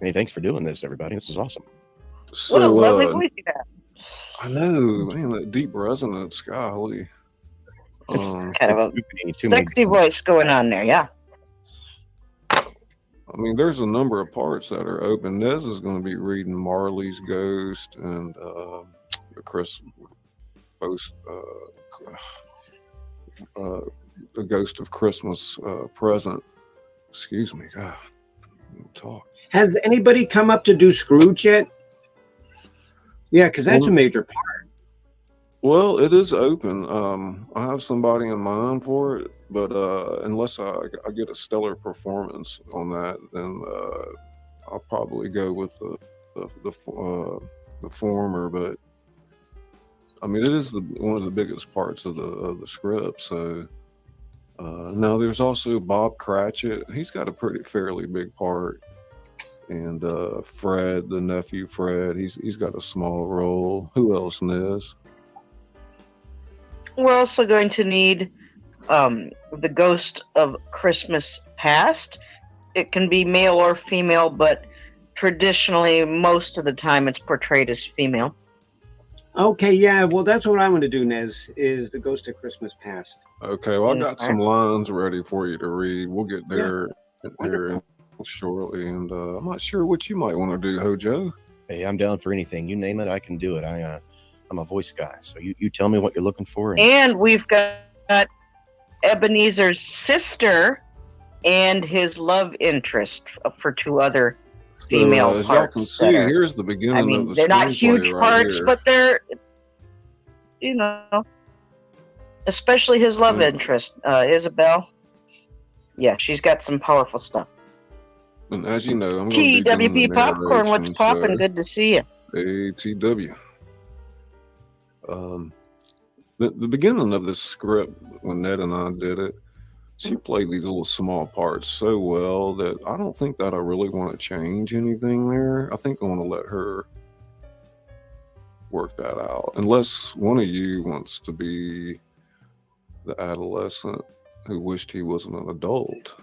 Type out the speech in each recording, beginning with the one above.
Hey, thanks for doing this, everybody. This is awesome. So, what a lovely voice you have. I know, man, that deep resonance, golly. It's kind of a sexy voice going on there, yeah. I mean, there's a number of parts that are open. Nez is going to be reading Marley's Ghost and the Ghost of Christmas Present. Excuse me, God. Talk. Has anybody come up to do Scrooge yet? Yeah, because that's a major part. Well, it is open. I have somebody in mind for it, but unless I get a stellar performance on that, then I'll probably go with the former. But I mean, it is one of the biggest parts of the script. So now there's also Bob Cratchit. He's got a fairly big part. And Fred, the nephew Fred, he's got a small role. Who else, Nez? We're also going to need the Ghost of Christmas Past. It can be male or female, but traditionally, most of the time, it's portrayed as female. Okay, yeah, well, that's what I want to do, Nez, is the Ghost of Christmas Past. Okay, well, I got some lines ready for you to read. We'll get there Wonderful. shortly, and I'm not sure what you might want to do, Hojo. Hey, I'm down for anything. You name it, I can do it. I'm a voice guy, so you tell me what you're looking for. And we've got Ebenezer's sister and his love interest for two other female as parts. y'all can see, here's the beginning of the they're not huge parts, here. but they're, especially his love interest, Isabel. Yeah, she's got some powerful stuff. And as you know, I'm going to be doing TWP the Popcorn, what's narration, poppin'? so Good to see you. ATW. The beginning of this script, when Ned and I did it, she played these little small parts so well that I don't think that I really want to change anything there. I think I want to let her work that out. Unless one of you wants to be the adolescent who wished he wasn't an adult.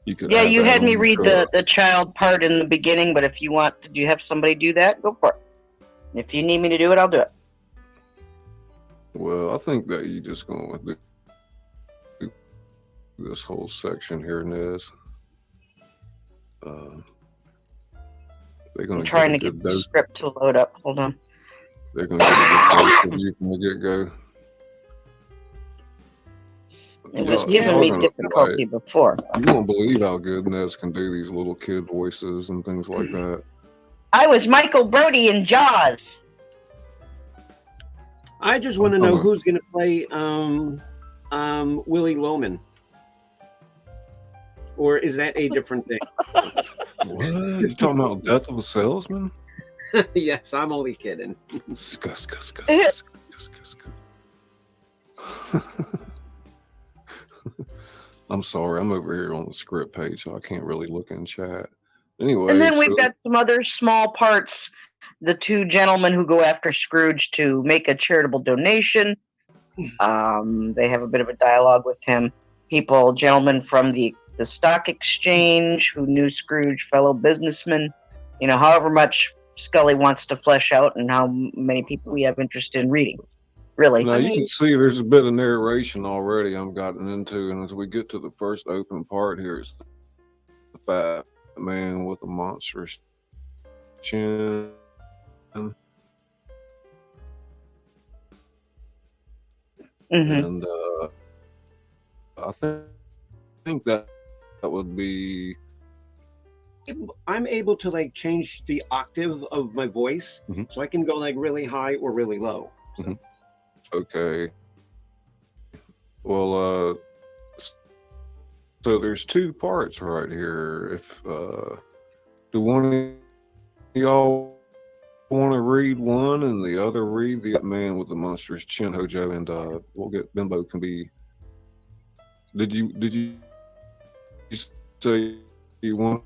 Yeah, you had me read the child part in the beginning, but if you want, do you have somebody do that? Go for it. If you need me to do it, I'll do it. Well, I think that you just going to do this whole section here, Nez. They're going I'm trying to get the script to load up. Hold on. They're going to get a good dose of you from the get-go. It was giving me difficulty before. You won't believe how good Nez can do these little kid voices and things like that. I was Michael Brody in Jaws. I just want to know who's going to play Willie Loman. Or is that a different thing? What? You talking about Death of a Salesman? Yes, I'm only kidding. Scuss. I'm sorry, I'm over here on the script page, so I can't really look in chat. Anyway, and then we've got some other small parts. The two gentlemen who go after Scrooge to make a charitable donation. They have a bit of a dialogue with him. Gentlemen from the stock exchange who knew Scrooge, fellow businessmen. However much Scully wants to flesh out and how many people we have interest in reading. Really. Now you can see there's a bit of narration already I'm gotten into, and as we get to the first open part here, it's the fat man with a monstrous chin. And I think that would be. I'm able to change the octave of my voice, so I can go really high or really low. So. Okay. Well, so there's two parts right here. If do one of y'all want to read one and the other read the man with the monstrous chin, Hojo, and we'll get Bimbo can be. Did you say you wanted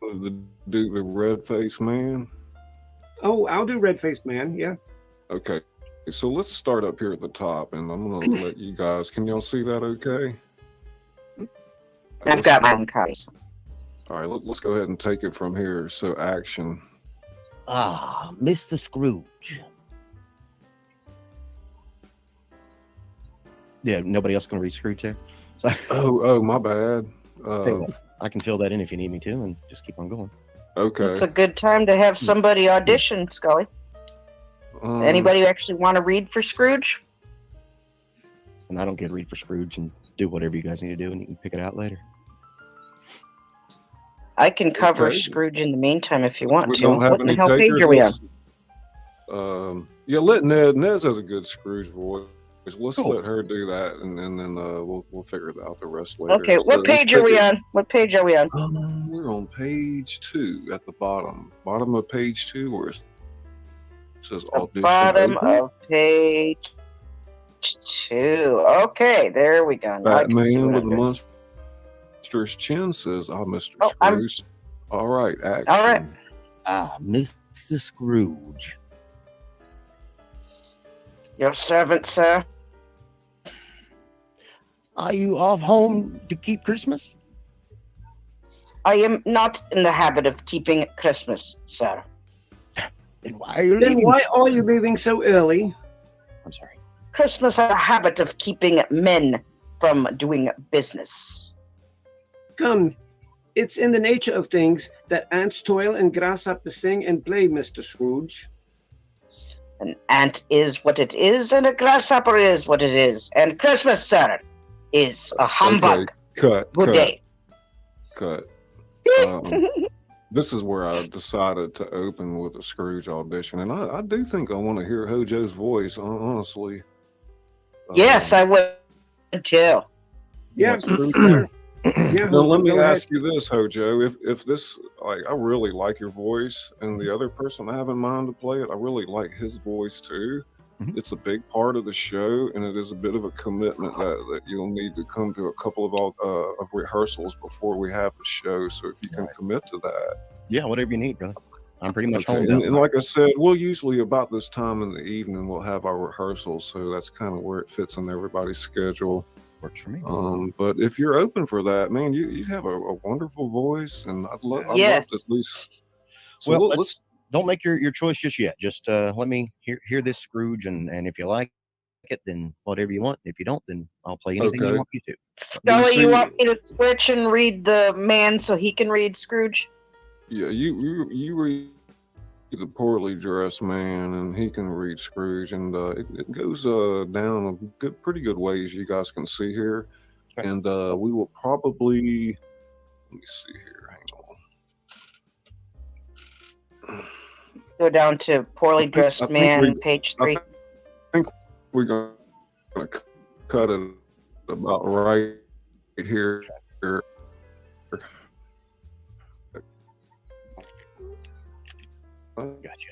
to do the red-faced man? Oh, I'll do red-faced man. Yeah. Okay. So let's start up here at the top, and I'm going to let you guys. Can y'all see that? Okay. I've got my own copies. All right. Let's go ahead and take it from here. So action. Ah, Mr. Scrooge. Yeah, nobody else can read Scrooge there. So, Oh, my bad. tell you what, I can fill that in if you need me to, and just keep on going. Okay. It's a good time to have somebody audition, Scully. Anybody actually want to read for Scrooge? And I don't get to read for Scrooge, and do whatever you guys need to do, and you can pick it out later. I can cover Okay. Scrooge in the meantime if you want We to. don't have What in the any hell page takers. are we on? Yeah, let Nez has a good Scrooge voice. Let's Cool. let her do that, and then we'll figure out the rest later. Okay, So what let's page are we pick it. on? What page are we on? We're on page 2 at the bottom. Bottom of page 2 where it says The audition. bottom open. of page 2. Okay, there we go. Now I That can see man what with I'm the doing. monstrous chin says, Mr. Oh, I'm- Scrooge. All right, action. All right. Ah, Mr. Scrooge. Your servant, sir. Are you off home to keep Christmas? I am not in the habit of keeping Christmas, sir. Then why are you Then leaving? why are you leaving so early? I'm sorry. Christmas has a habit of keeping men from doing business. Come, it's in the nature of things that ants toil and grasshoppers sing and play, Mr. Scrooge. An ant is what it is, and a grasshopper is what it is. And Christmas, sir, is a humbug. Okay, Good day. cut. This is where I decided to open with a Scrooge audition, and I do think I want to hear Hojo's voice, honestly. Yes, I would too. Yeah, want Scrooge? sure. Yeah, Now let me go ahead. ask you this, Hojo. If this, like, I really like your voice, and the other person I have in mind to play it, I really like his voice too. Mhm. It's a big part of the show, and it is a bit of a commitment that you'll need to come to a couple of rehearsals before we have the show. So if you can Right. commit to that. Yeah, whatever you need, brother. I'm pretty much Okay, home. and like I said, we'll usually about this time in the evening we'll have our rehearsals, so that's kind of where it fits in everybody's schedule. Works for me. But if you're open for that, man, you have a wonderful voice, and I'd love Yes. to at least. So Well, let's Don't make your choice just yet. Just let me hear this Scrooge, and if you like it, then whatever you want. If you don't, then I'll play anything Okay. you want me to. Scully, see- you want me to switch and read the man so he can read Scrooge? yeah, you read the poorly dressed man, and he can read Scrooge, and it goes down a pretty good ways. You guys can see here, Okay. and we will probably let me see here. Hang on. Go down to poorly I think dressed we- man, page I 3. think we're gonna cut it about right here. Gotcha.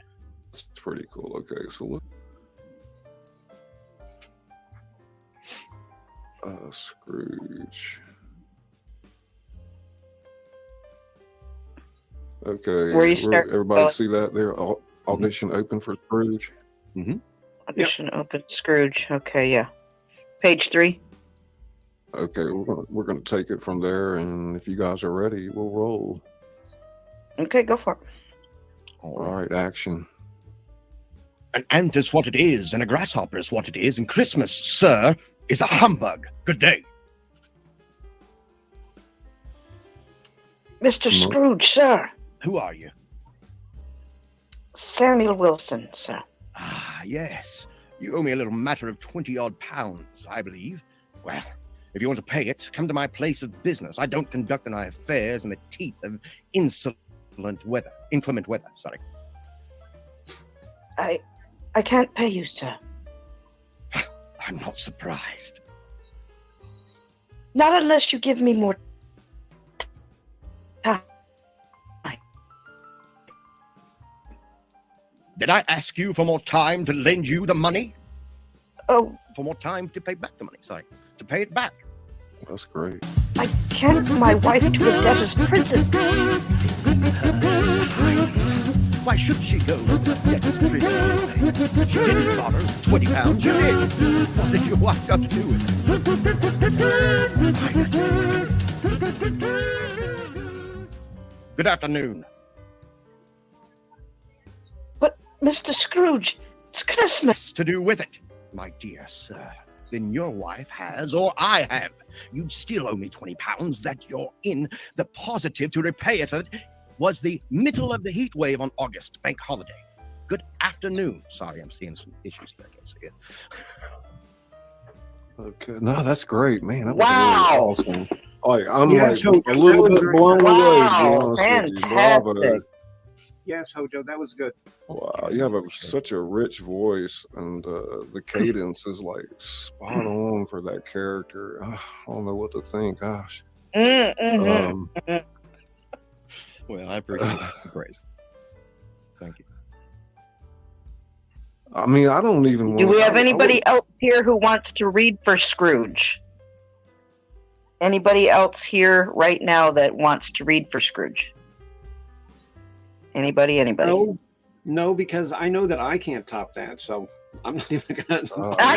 That's pretty cool. Okay, so look. Scrooge. Okay, Where you start, everybody Scully? see that there? Audition open for Scrooge. Audition open Scrooge. Okay, yeah. Page 3. Okay, we're gonna take it from there, and if you guys are ready, we'll roll. Okay, go for it. All right, action. An ant is what it is, and a grasshopper is what it is, and Christmas, sir, is a humbug. Good day. Mr. No. Scrooge, sir. Who are you? Samuel Wilson, sir. Ah, yes. You owe me a little matter of 20-odd pounds, I believe. Well, if you want to pay it, come to my place of business. I don't conduct my affairs in the teeth of inclement weather. Sorry. I can't pay you, sir. I'm not surprised. Not unless you give me more time. Did I ask you for more time to lend you the money? Oh, For more time to pay back the money, sorry. To pay it back. That's great. I can't my wife to a debtor's prison. Why should she go to debtor's prison anyway? She didn't borrow £20, you did. What did your wife got to do with it? Good afternoon. But, Mr. Scrooge, it's Christmas. To do with it, my dear sir, than your wife has or I have. You'd still owe me £20 that you're in the positive to repay it. It was the middle of the heat wave on August, bank holiday. Good afternoon. Sorry, I'm seeing some issues there. I can't see it. Okay, no, that's great, man. That was Wow. really awesome. Like, I'm Yes, like Hojo, a little that was bit very blown nice. away. To be Wow, honest with you. Bravo. fantastic. Yes, Hojo, that was good. Wow, you have such a rich voice, and the cadence is like spot on for that character. I don't know what to think. Gosh. Mm-hmm. Well, I appreciate the praise. Thank you. I mean, I don't even. Do wanna- we have I anybody else here who wants to read for Scrooge? Anybody else here right now that wants to read for Scrooge? Anybody? No, because I know that I can't top that, so I'm not even gonna.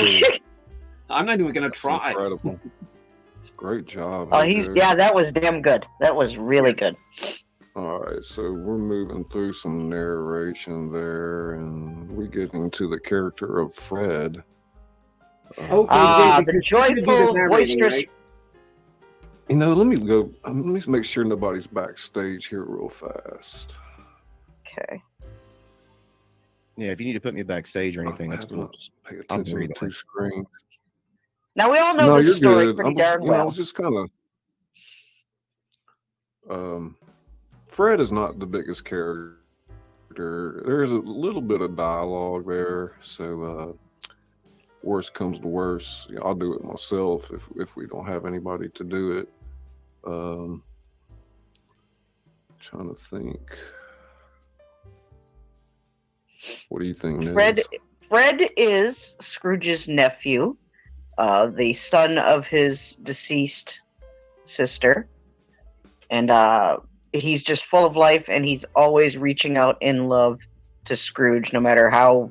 really- I'm not even gonna that's try. Incredible. Great job. Oh, Hojo. yeah, that was damn good. That was really good. All right, so we're moving through some narration there, and we're getting to the character of Fred. Okay, Ah, Jay, the because you're gonna do the joyful, narrating, boisterous. right? You know, let me go. Let me make sure nobody's backstage here real fast. Okay. Yeah, if you need to put me backstage or anything, I that's have cool. to pay I'll attention read to it. two screens. Now we all know No, this you're story good. pretty darn I well. was just kind of. Fred is not the biggest character. There's a little bit of dialogue there, so worst comes to worst, I'll do it myself if we don't have anybody to do it. Trying to think. What do you think, Nez? Fred is Scrooge's nephew, the son of his deceased sister, and he's just full of life, and he's always reaching out in love to Scrooge, no matter how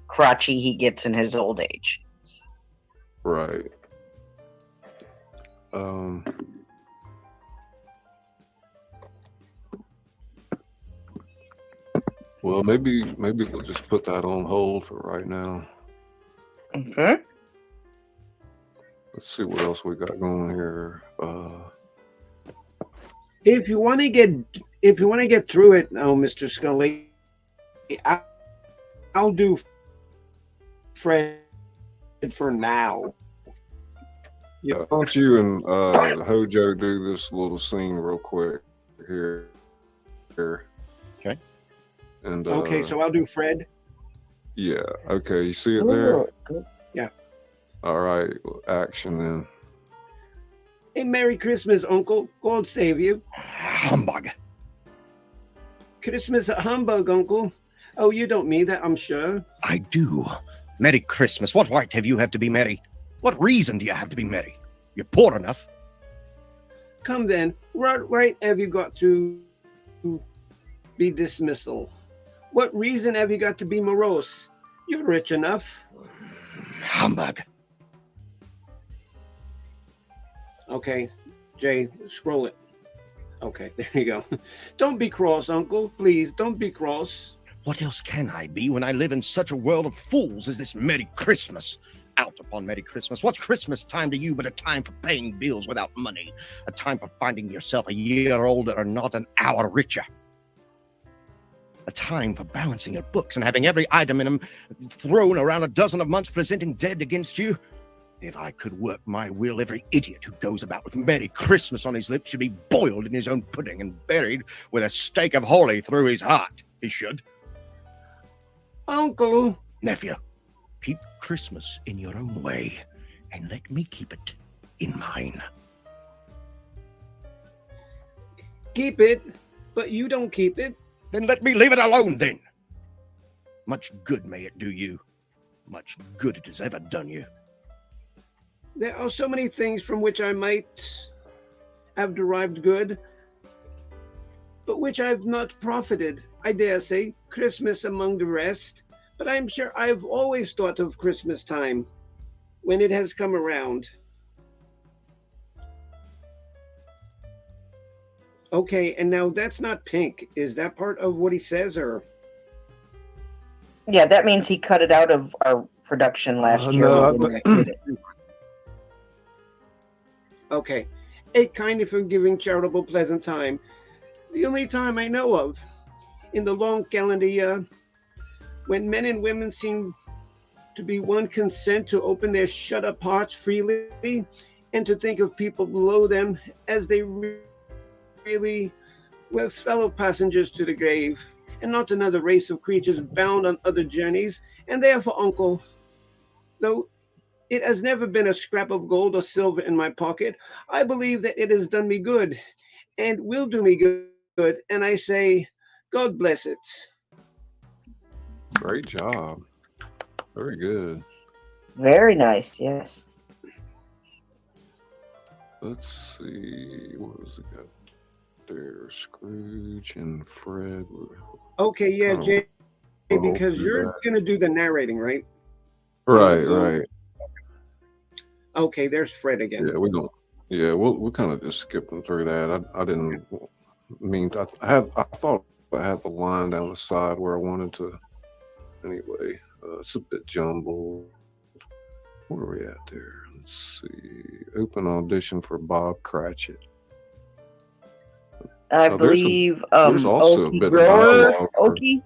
crotchy he gets in his old age. Right. Well, maybe we'll just put that on hold for right now. Mm-hmm. Let's see what else we got going here. If you want to get through it, Mr. Scully, I'll do Fred for now. Yeah, why don't you and Hojo do this little scene real quick here. Okay. And Okay, so I'll do Fred. yeah, okay, you see it there? Yeah. All right, action then. Hey, Merry Christmas, Uncle. God save you. Humbug. Christmas at humbug, Uncle. Oh, you don't mean that, I'm sure. I do. Merry Christmas. What right have you to be merry? What reason do you have to be merry? You're poor enough. Come then. Right have you got to be dismissal? What reason have you got to be morose? You're rich enough. Humbug. Okay, Jay, scroll it. Okay, there you go. Don't be cross, Uncle. Please, don't be cross. What else can I be when I live in such a world of fools as this Merry Christmas? Out upon Merry Christmas. What's Christmas time to you but a time for paying bills without money? A time for finding yourself a year older or not an hour richer? A time for balancing your books and having every item in them thrown around a dozen of months presenting dead against you? If I could work my will, every idiot who goes about with Merry Christmas on his lips should be boiled in his own pudding and buried with a stake of holly through his heart. He should. Uncle. Nephew, keep Christmas in your own way and let me keep it in mine. keep it, but you don't keep it. Then let me leave it alone then. Much good may it do you. Much good it has ever done you. There are so many things from which I might have derived good, but which I've not profited. I dare say, Christmas among the rest, but I'm sure I've always thought of Christmas time when it has come around. Okay, and now that's not pink. Is that part of what he says, or? Yeah, that means he cut it out of our production last year. No, Okay, a kind of forgiving, charitable, pleasant time. The only time I know of in the long calendar year when men and women seem to be one consent to open their shut-up hearts freely and to think of people below them as they really were fellow passengers to the grave, and not another race of creatures bound on other journeys. And therefore, uncle, though it has never been a scrap of gold or silver in my pocket, I believe that it has done me good and will do me good. And I say, God bless it. great job. Very good. Very nice, yes. Let's see. What was it got there? Scrooge and Fred. Okay, yeah, Jay, Well, because you're that. going to do the narrating, right? Right. Okay, there's Fred again. Yeah, we don't. Yeah, we're kind of just skipping through that. I didn't mean. I thought I had the line down the side where I wanted to. Anyway, it's a bit jumbled. Where are we at there? Let's see. Open audition for Bob Cratchit. I Now, believe there's also a Okie bit of Grower, dialogue for- Okie,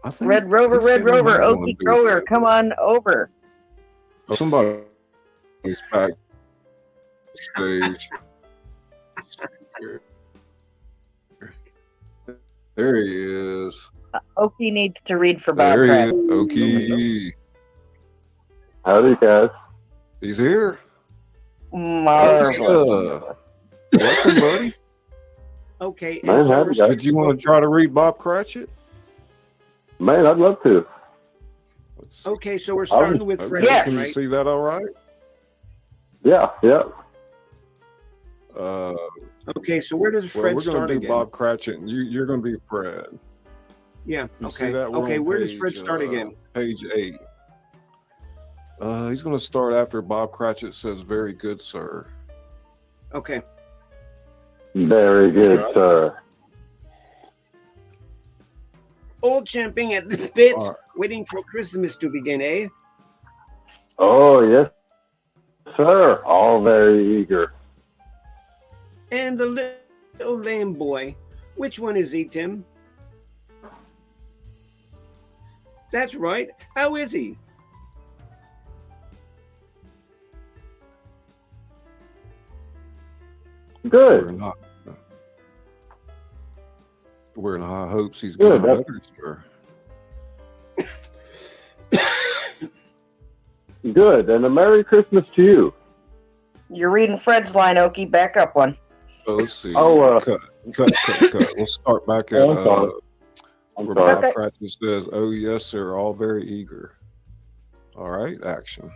I think Red Rover, he said Red he Rover, might wanna Okie do Grower, that. come on over. Oh, somebody's back stage. There he is. Okie needs to read for Bob There he Pratt. is. Okie. Howdy, guys. He's here. Marvelous. Welcome, buddy. Okay, Man, and so how'd we're you guys- Did you want to try to read Bob Cratchit? Man, I'd love to. Let's see. okay, so we're starting with Okay, Fred, Yes. Can you right? see that all right? Yeah. Okay, so where does Well, Fred we're going start to do again? Bob Cratchit, and you're going to be Fred. Yeah. You see Okay. that? We're Okay. on Where does Fred page, start again? Page 8. He's going to start after Bob Cratchit says, "Very good, sir." Okay. Very good, sir. Old champing at the bit, All right. waiting for Christmas to begin, eh? Oh, yes, sir. All very eager. And the little lame boy, which one is he, Tim? That's right. How is he? Good. We're in high hopes he's Good, getting better, sir. Good. And a Merry Christmas to you. You're reading Fred's line, Okie. Back up one. So let's see. Oh, cut. We'll start back at I'm sorry. I'm where sorry. Bob Okay. Cratchit says, "Oh yes, sir, all very eager." All right, action.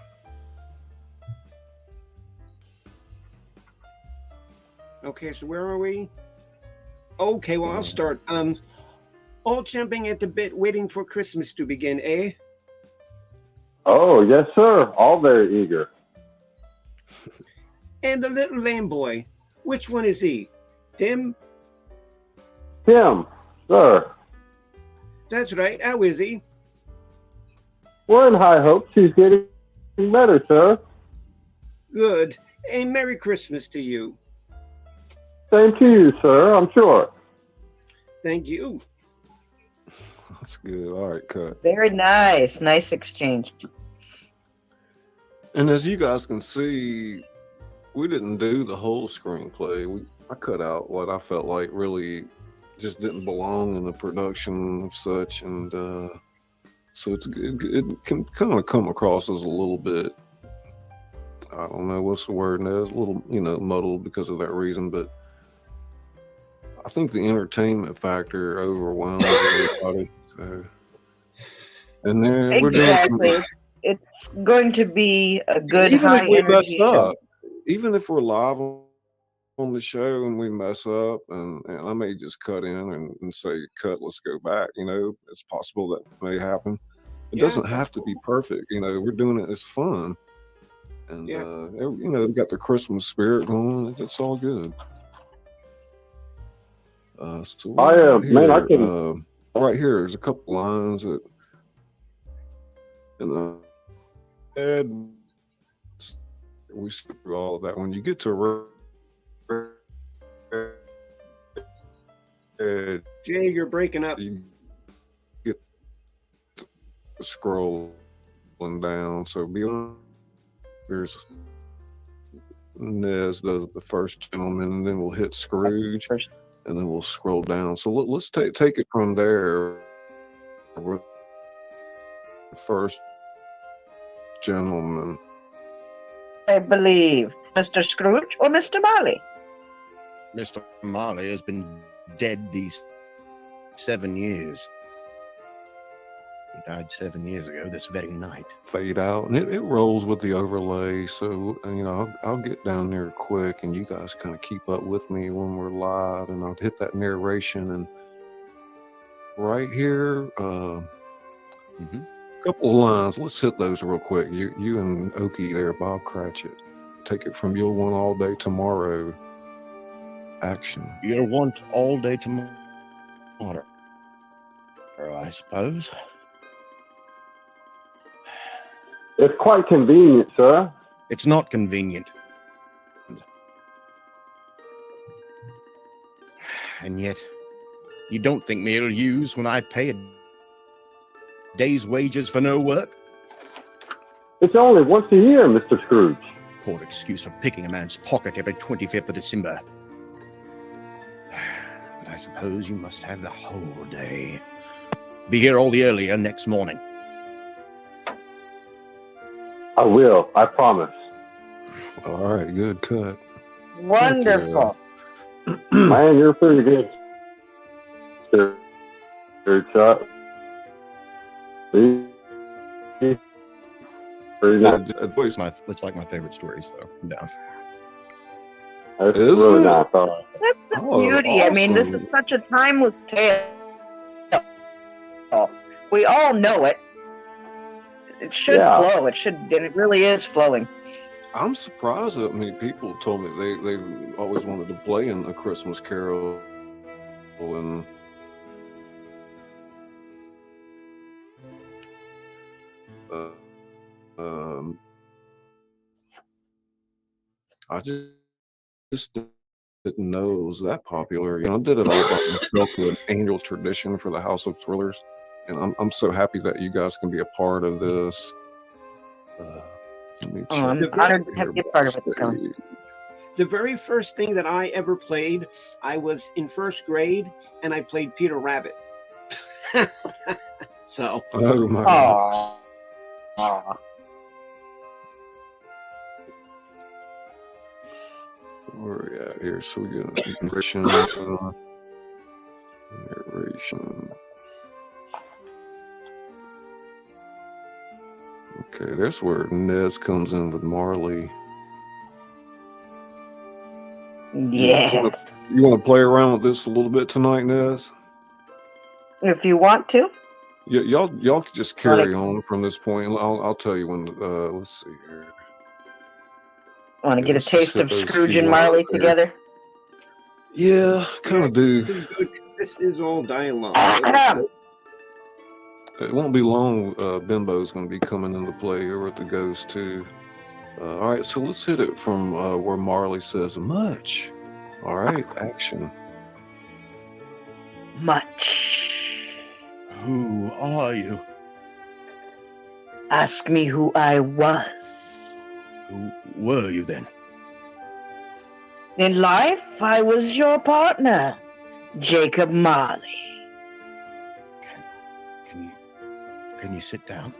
Okay, so where are we? Okay, well, I'll start. All champing at the bit, waiting for Christmas to begin, eh? Oh, yes, sir. All very eager. And the little lame boy, which one is he? Tim? Tim, sir. That's right. How is he? We're in high hopes he's getting better, sir. Good. A Merry Christmas to you. Same to you, sir, I'm sure. Thank you. That's good. All right, cut. Very nice. Nice exchange. And as you guys can see, we didn't do the whole screenplay. I cut out what I felt like really just didn't belong in the production of such, and so it can kind of come across as a little bit I don't know what's the word now. It's a little, muddled because of that reason, but I think the entertainment factor overwhelms everybody. So, and then we're doing Exactly. It's going to be a good even high if we mess energy show. up, even if we're live on the show and we mess up, and I may just cut in and say, cut, let's go back. It's possible that may happen. It doesn't have to be perfect. We're doing it as fun. And, we've got the Christmas spirit going. It's all good. So I can. right here, there's a couple lines that, and we skip through all of that. When you get to Jay, you're breaking up. You get scrolling down. So beyond, there's Nez does the first gentleman, and then we'll hit Scrooge, and then we'll scroll down. So let's take it from there. With the first gentleman. I believe Mr. Scrooge or Mr. Marley. Mr. Marley has been dead these 7 years. He died 7 years ago this very night. Fade out, and it rolls with the overlay. So I'll get down there quick, and you guys kind of keep up with me when we're live, and I'll hit that narration. And right here, couple of lines. Let's hit those real quick. You and Okie there, Bob Cratchit. Take it from You'll Want All Day Tomorrow. Action. You'll want all day tomorrow, I suppose. It's quite convenient, sir. It's not convenient. And yet, you don't think me ill used when I pay a day's wages for no work? It's only once a year, Mr. Scrooge. Poor excuse for picking a man's pocket every 25th of December. But I suppose you must have the whole day. Be here all the earlier next morning. I will. I promise. All right, good cut. Wonderful. Man, you're pretty good. SUPERCHAT. Pretty nice. It's like my favorite story, so I'm down. That's really nice. That's the beauty. Awesome. I mean, this is such a timeless tale. We all know it. It should flow. It really is flowing. I'm surprised that many people told me they always wanted to play in A Christmas Carol, and I just didn't know it was that popular. I did it all by myself with an annual tradition for the House of Thrillers, and I'm so happy that you guys can be a part of this. I'm honored to have you part of it, Scully. The very first thing that I ever played, I was in first grade, and I played Peter Rabbit. So. Oh my God. Aww. Where are we at here? So we got narration. Narration. Okay, that's where Nez comes in with Marley. Yeah. You want to play around with this a little bit tonight, Nez? If you want to. Yeah, y'all could just carry on from this point. I'll tell you when. Let's see here. Want to get a taste of Scrooge and Marley together? Yeah, kind of do. This is all dialogue. It won't be long. Bimbo's going to be coming into play over at the Ghost too. All right, so let's hit it from where Marley says much. All right, action. Much. Who are you? Ask me who I was. Who were you then? In life, I was your partner, Jacob Marley. Can you sit down?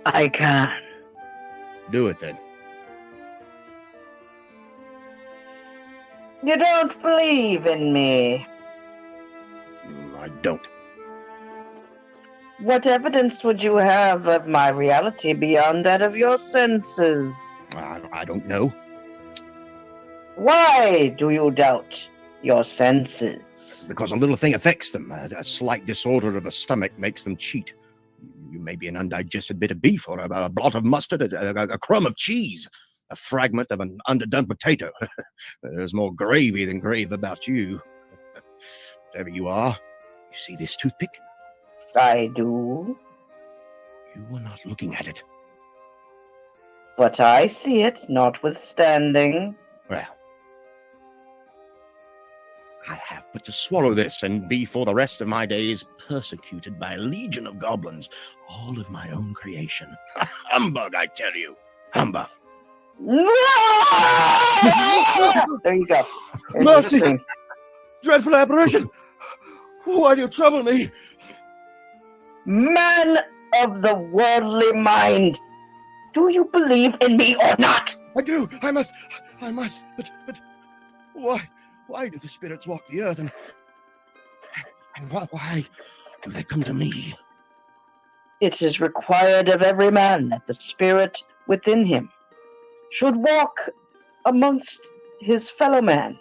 I can. Do it then. You don't believe in me. I don't. What evidence would you have of my reality beyond that of your senses? I don't know. Why do you doubt your senses? Because a little thing affects them. A slight disorder of the stomach makes them cheat. You may be an undigested bit of beef, or a blot of mustard, a crumb of cheese, a fragment of an underdone potato. There's more gravy than grave about you. Whatever you are, you see this toothpick? I do. You are not looking at it. But I see it, notwithstanding. Well, I have but to swallow this and be for the rest of my days persecuted by a legion of goblins, all of my own creation. Humbug, I tell you. Humbug. There you go. There's Mercy! the scream. Dreadful apparition! Why do you trouble me? Man of the worldly mind, do you believe in me or not? I do. I must. But why do the spirits walk the earth, and why do they come to me? It is required of every man that the spirit within him should walk amongst his fellow man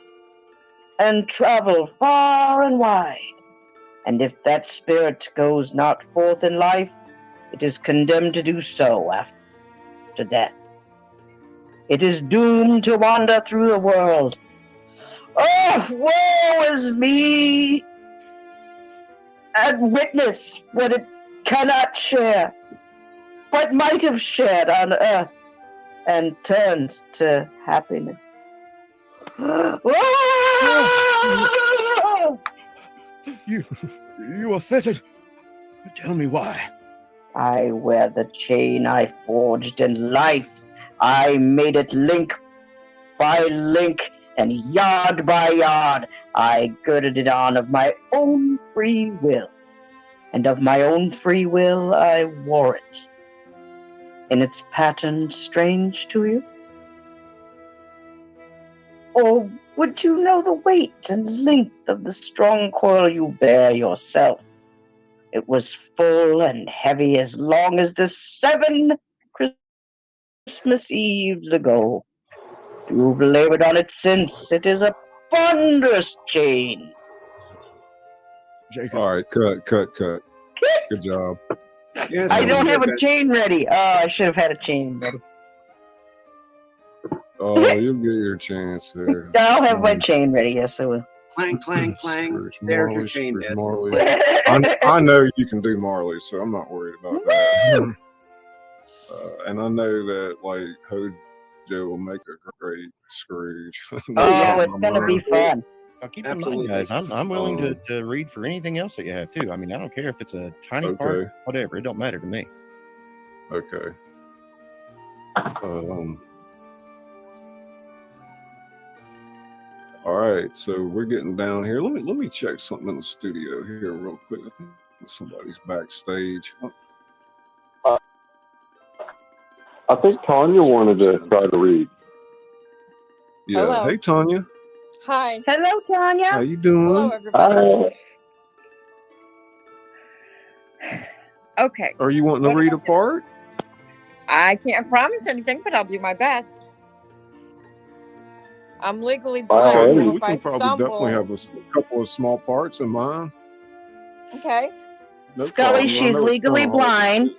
and travel far and wide. And if that spirit goes not forth in life, it is condemned to do so after death. It is doomed to wander through the world. Oh, woe is me! And witness what it cannot share, what might have shared on earth, and turned to happiness. You are fettered. Tell me why. I wear the chain I forged in life. I made it link by link and yard by yard. I girded it on of my own free will. And of my own free will I wore it. In its pattern strange to you? Or would you know the weight and length of the strong coil you bear yourself? It was full and heavy as long as the 7 Christmas Eves ago. You've labored on it since. It is a ponderous chain. All right, cut. Good job. Yes, I don't have a okay. chain ready. Oh, I should have had a chain ready. Oh, you'll get your chance here. I'll have my chain ready. Yes, I will. Clang, clang, clang. Scrooge, There's your Marley, chain, Scrooge, Dad. Marley. I know you can do Marley, so I'm not worried about that. And I know that like Hojo will make a great Scrooge. Oh, it's gonna be fun. Now keep in mind, Absolutely. guys, I'm willing to read for anything else that you have too. I mean, I don't care if it's a tiny part, Okay. whatever. It don't matter to me. Okay. All right, so we're getting down here. Let me check something in the studio here real quick. I think somebody's backstage. Oh, I think Tanya wanted to try to read. yeah. Hello. Hey, Tanya. Hi. Hello, Tanya. How you doing? Hello, everybody. Okay. Are you wanting to What read a about part? I can't promise anything, but I'll do my best. I'm legally Wow, blind, so we if I can probably definitely stumble... have a couple of small parts in mine. Okay. No Scully, problem. I she's know it's legally kinda hard. blind,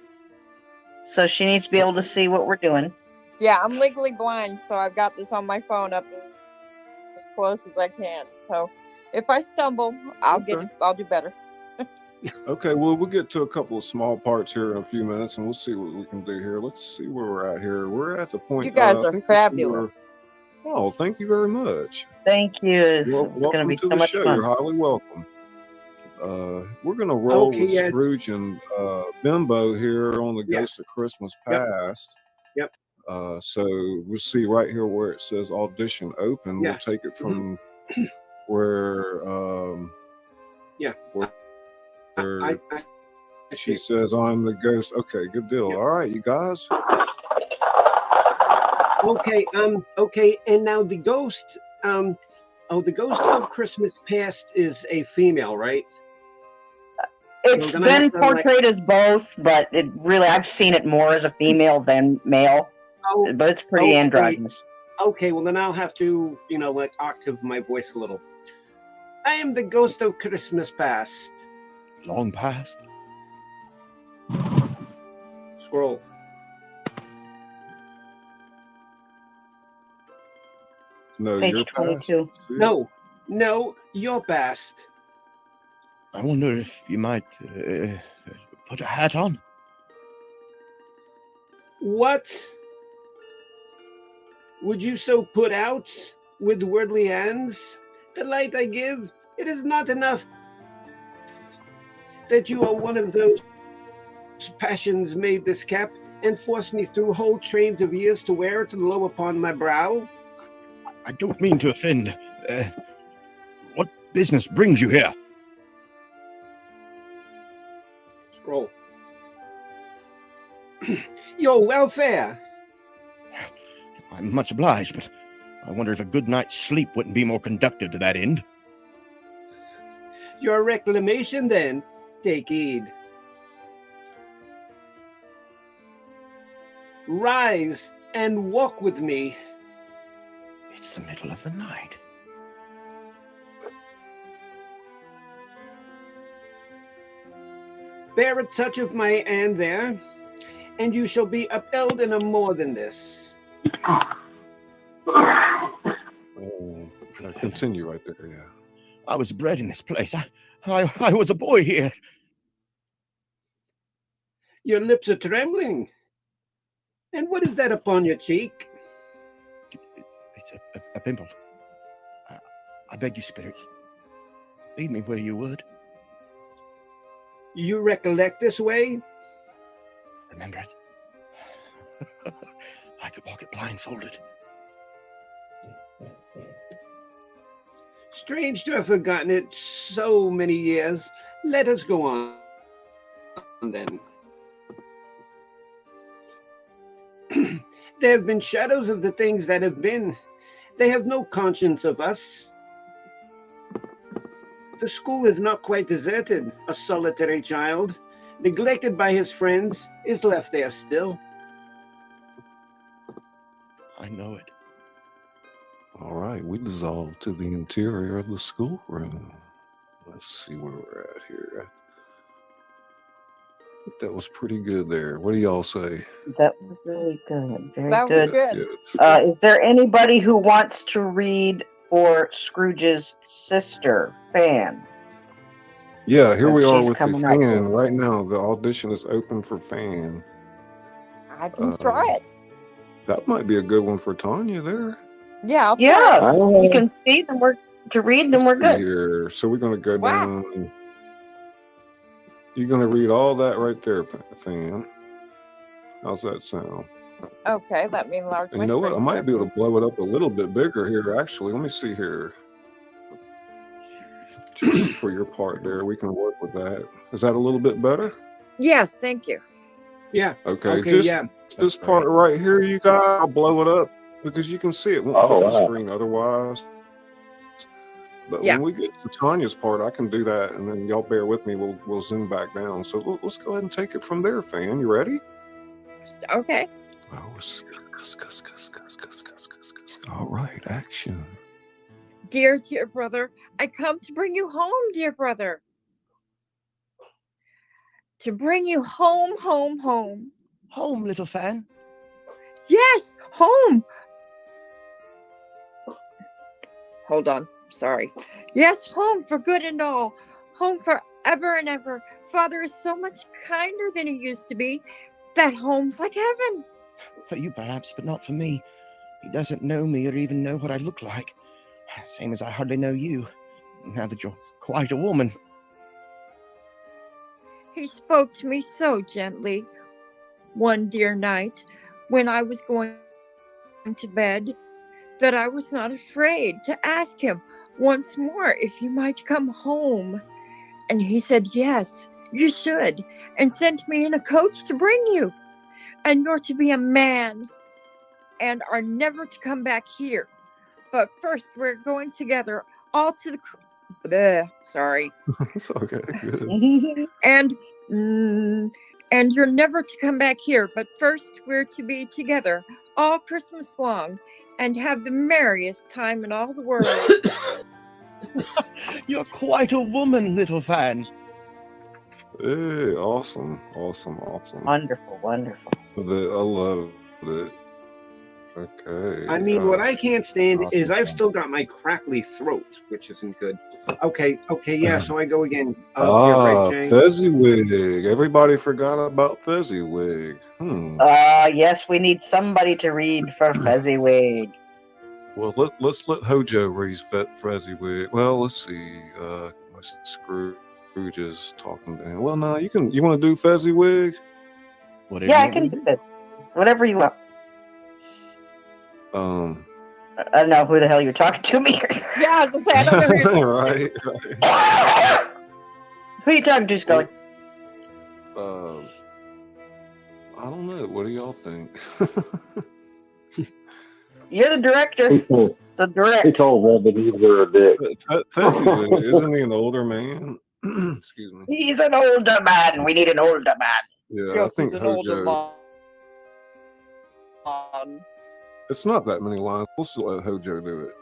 so she needs to be able to see what we're doing. Yeah, I'm legally blind, so I've got this on my phone up as close as I can. So if I stumble, I'll do better. Okay, well, we'll get to a couple of small parts here in a few minutes, and we'll see what we can do here. Let's see where we're at here. We're at the point. You guys I are think this is fabulous. Oh, thank you very much. Thank you. It's going to Welcome be to so the much show. fun. You're highly welcome. We're going to roll Okay, with yeah. Scrooge and Bimbo here on the Yes. Ghost of Christmas Yep. Past. Yep. So we'll see right here where it says audition open. Yes. We'll take it from where Yeah. where I she says I'm the ghost. Okay, good deal. Yep. All right, you guys. Okay, and now the ghost, the ghost of Christmas Past is a female, right? It's gonna been have to, portrayed as both, but it really, I've seen it more as a female than male. Oh, But it's pretty okay. androgynous. Okay, well then I'll have to, octave my voice a little. I am the ghost of Christmas Past. Long past. Scroll. No, Page you're 22. past. No, you're past. I wonder if you might put a hat on. What? Would you so put out with worldly hands? The light I give, it is not enough that you are one of those passions made this cap and forced me through whole trains of years to wear it low upon my brow. I don't mean to offend. What business brings you here? Scroll. Your welfare. I'm much obliged, but I wonder if a good night's sleep wouldn't be more conducive to that end. Your reclamation, then. Take heed. Rise and walk with me. It's the middle of the night. Bear a touch of my hand there, and you shall be upheld in a more than this. Continue right there, yeah. I was bred in this place. I was a boy here. Your lips are trembling. And what is that upon your cheek? It's a pimple. I beg you, spirit, lead me where you would. You recollect this way? Remember it. I could walk it blindfolded. Strange to have forgotten it so many years. Let us go on then. There have been shadows of the things that have been. They have no conscience of us. The school is not quite deserted. A solitary child, neglected by his friends, is left there still. I know it. All right, we dissolve to the interior of the schoolroom. Let's see where we're at here. I think that was pretty good there. What do y'all say? That was really good. Very That good. was good. Is there anybody who wants to read for Scrooge's sister, Fan? Yeah, here we are She's with the coming up. Fan right now. The audition is open for Fan. I can try it. That might be a good one for Tanya there. Yeah, I'll try Yeah, I you can see them. To read them. We're Let's see good. here. So we're going to go Wow. down. You're going to read all that right there, Fan. How's that sound? it. Okay, let me enlarge my You know what? I screen. might be able to blow it up a little bit bigger here, actually. Let me see here. Just for your part there, we can work with that. Is that a little bit better? Yes, thank you. Yeah. Okay, Okay, just yeah. this part right here, you guys, I'll blow it up because you can see it won't Oh, fit the wow. screen otherwise. But Yeah. when we get to Tanya's part, I can do that, and then y'all bear with me. We'll zoom back down. So let's go ahead and take it from there, Fan. You ready? Okay. All right, action. Dear brother, I come to bring you home, dear brother. To bring you home, home, home. Home, little Fan. Yes, home. Hold on. Sorry. Yes, home for good and all. Home for ever and ever. Father is so much kinder than he used to be. That home's like heaven. For you, perhaps, but not for me. He doesn't know me or even know what I look like. Same as I hardly know you, now that you're quite a woman. He spoke to me so gently one dear night when I was going to bed that I was not afraid to ask him once more if he might come home. And he said, yes, you should, and sent me in a coach to bring you. And you're to be a man and are never to come back here. But first, we're going together all to the. Sorry. It's okay. Good. And you're never to come back here. But first, we're to be together all Christmas long and have the merriest time in all the world. You're quite a woman, little fan. Hey, awesome. Wonderful, wonderful. I love it. Okay. I mean, what I can't stand awesome. is I've still got my crackly throat, which isn't good. Okay, yeah, so I go again. You're right, Jay. Fezziwig. Everybody forgot about Fezziwig. Yes, we need somebody to read for Fezziwig. Well, let's let Hojo read Fezziwig. Well, let's see. Scrooge is talking to him. Well, no, you want to do Fezziwig? Yeah, I can do it. Whatever you want. I don't know who the hell you're talking to me. Yeah, I was gonna say, I don't know who you're right. Who are you talking to, Scully? I don't know. What do y'all think? You're the director, so direct. He told Ebenezer a dick. Fezziwig, isn't he an older man? Excuse me. He's an older man. We need an older man. Yeah, Yes, I think he's an older Hojo. man. It's not that many lines. We'll still let Hojo do it.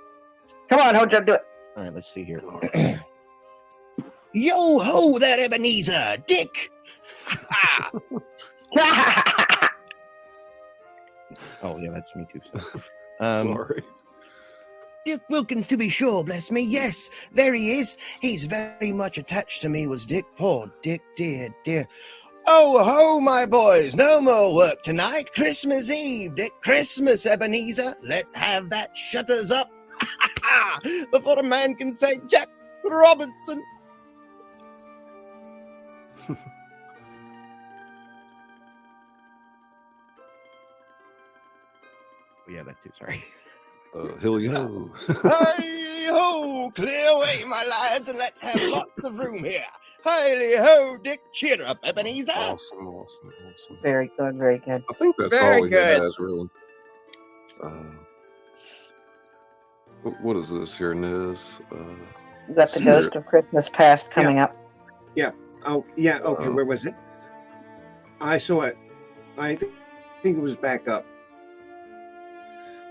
Come on, Hojo, do it. All right, let's see here. Yo ho there, Ebenezer, Dick. Oh yeah, that's me too. So. Sorry. Dick Wilkins, to be sure, bless me. Yes, there he is. He's very much attached to me, was Dick. Poor Dick, dear, dear. Oh ho, my boys, no more work tonight. Christmas Eve, Dick. Christmas, Ebenezer. Let's have that shutters up before a man can say Jack Robinson. Yeah, that too. Sorry. Hilly ho. Hey ho, clear away, my lads, and let's have lots of room here. Hey ho, Dick, cheer up, Ebenezer. Awesome. Very good, very good. I think that's Very all he good. has, really. What is this here, Nez? You got the Ghost of Christmas Past coming up. Oh, yeah, okay, where was it? I saw it. I think it was back up.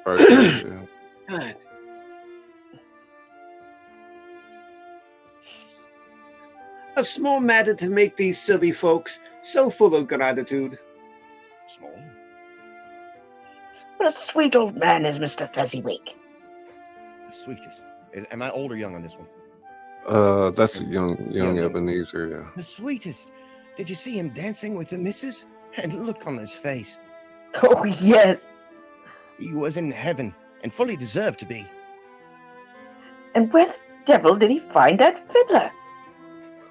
Right, yeah. God. A small matter to make these silly folks so full of gratitude. Small. What a sweet old man is Mr. Fezziwig. The sweetest. Am I old or young on this one? That's a young Young. Ebenezer, yeah. The sweetest. Did you see him dancing with the missus? And look on his face. Oh, yes. He was in heaven and fully deserved to be. And where the devil did he find that fiddler?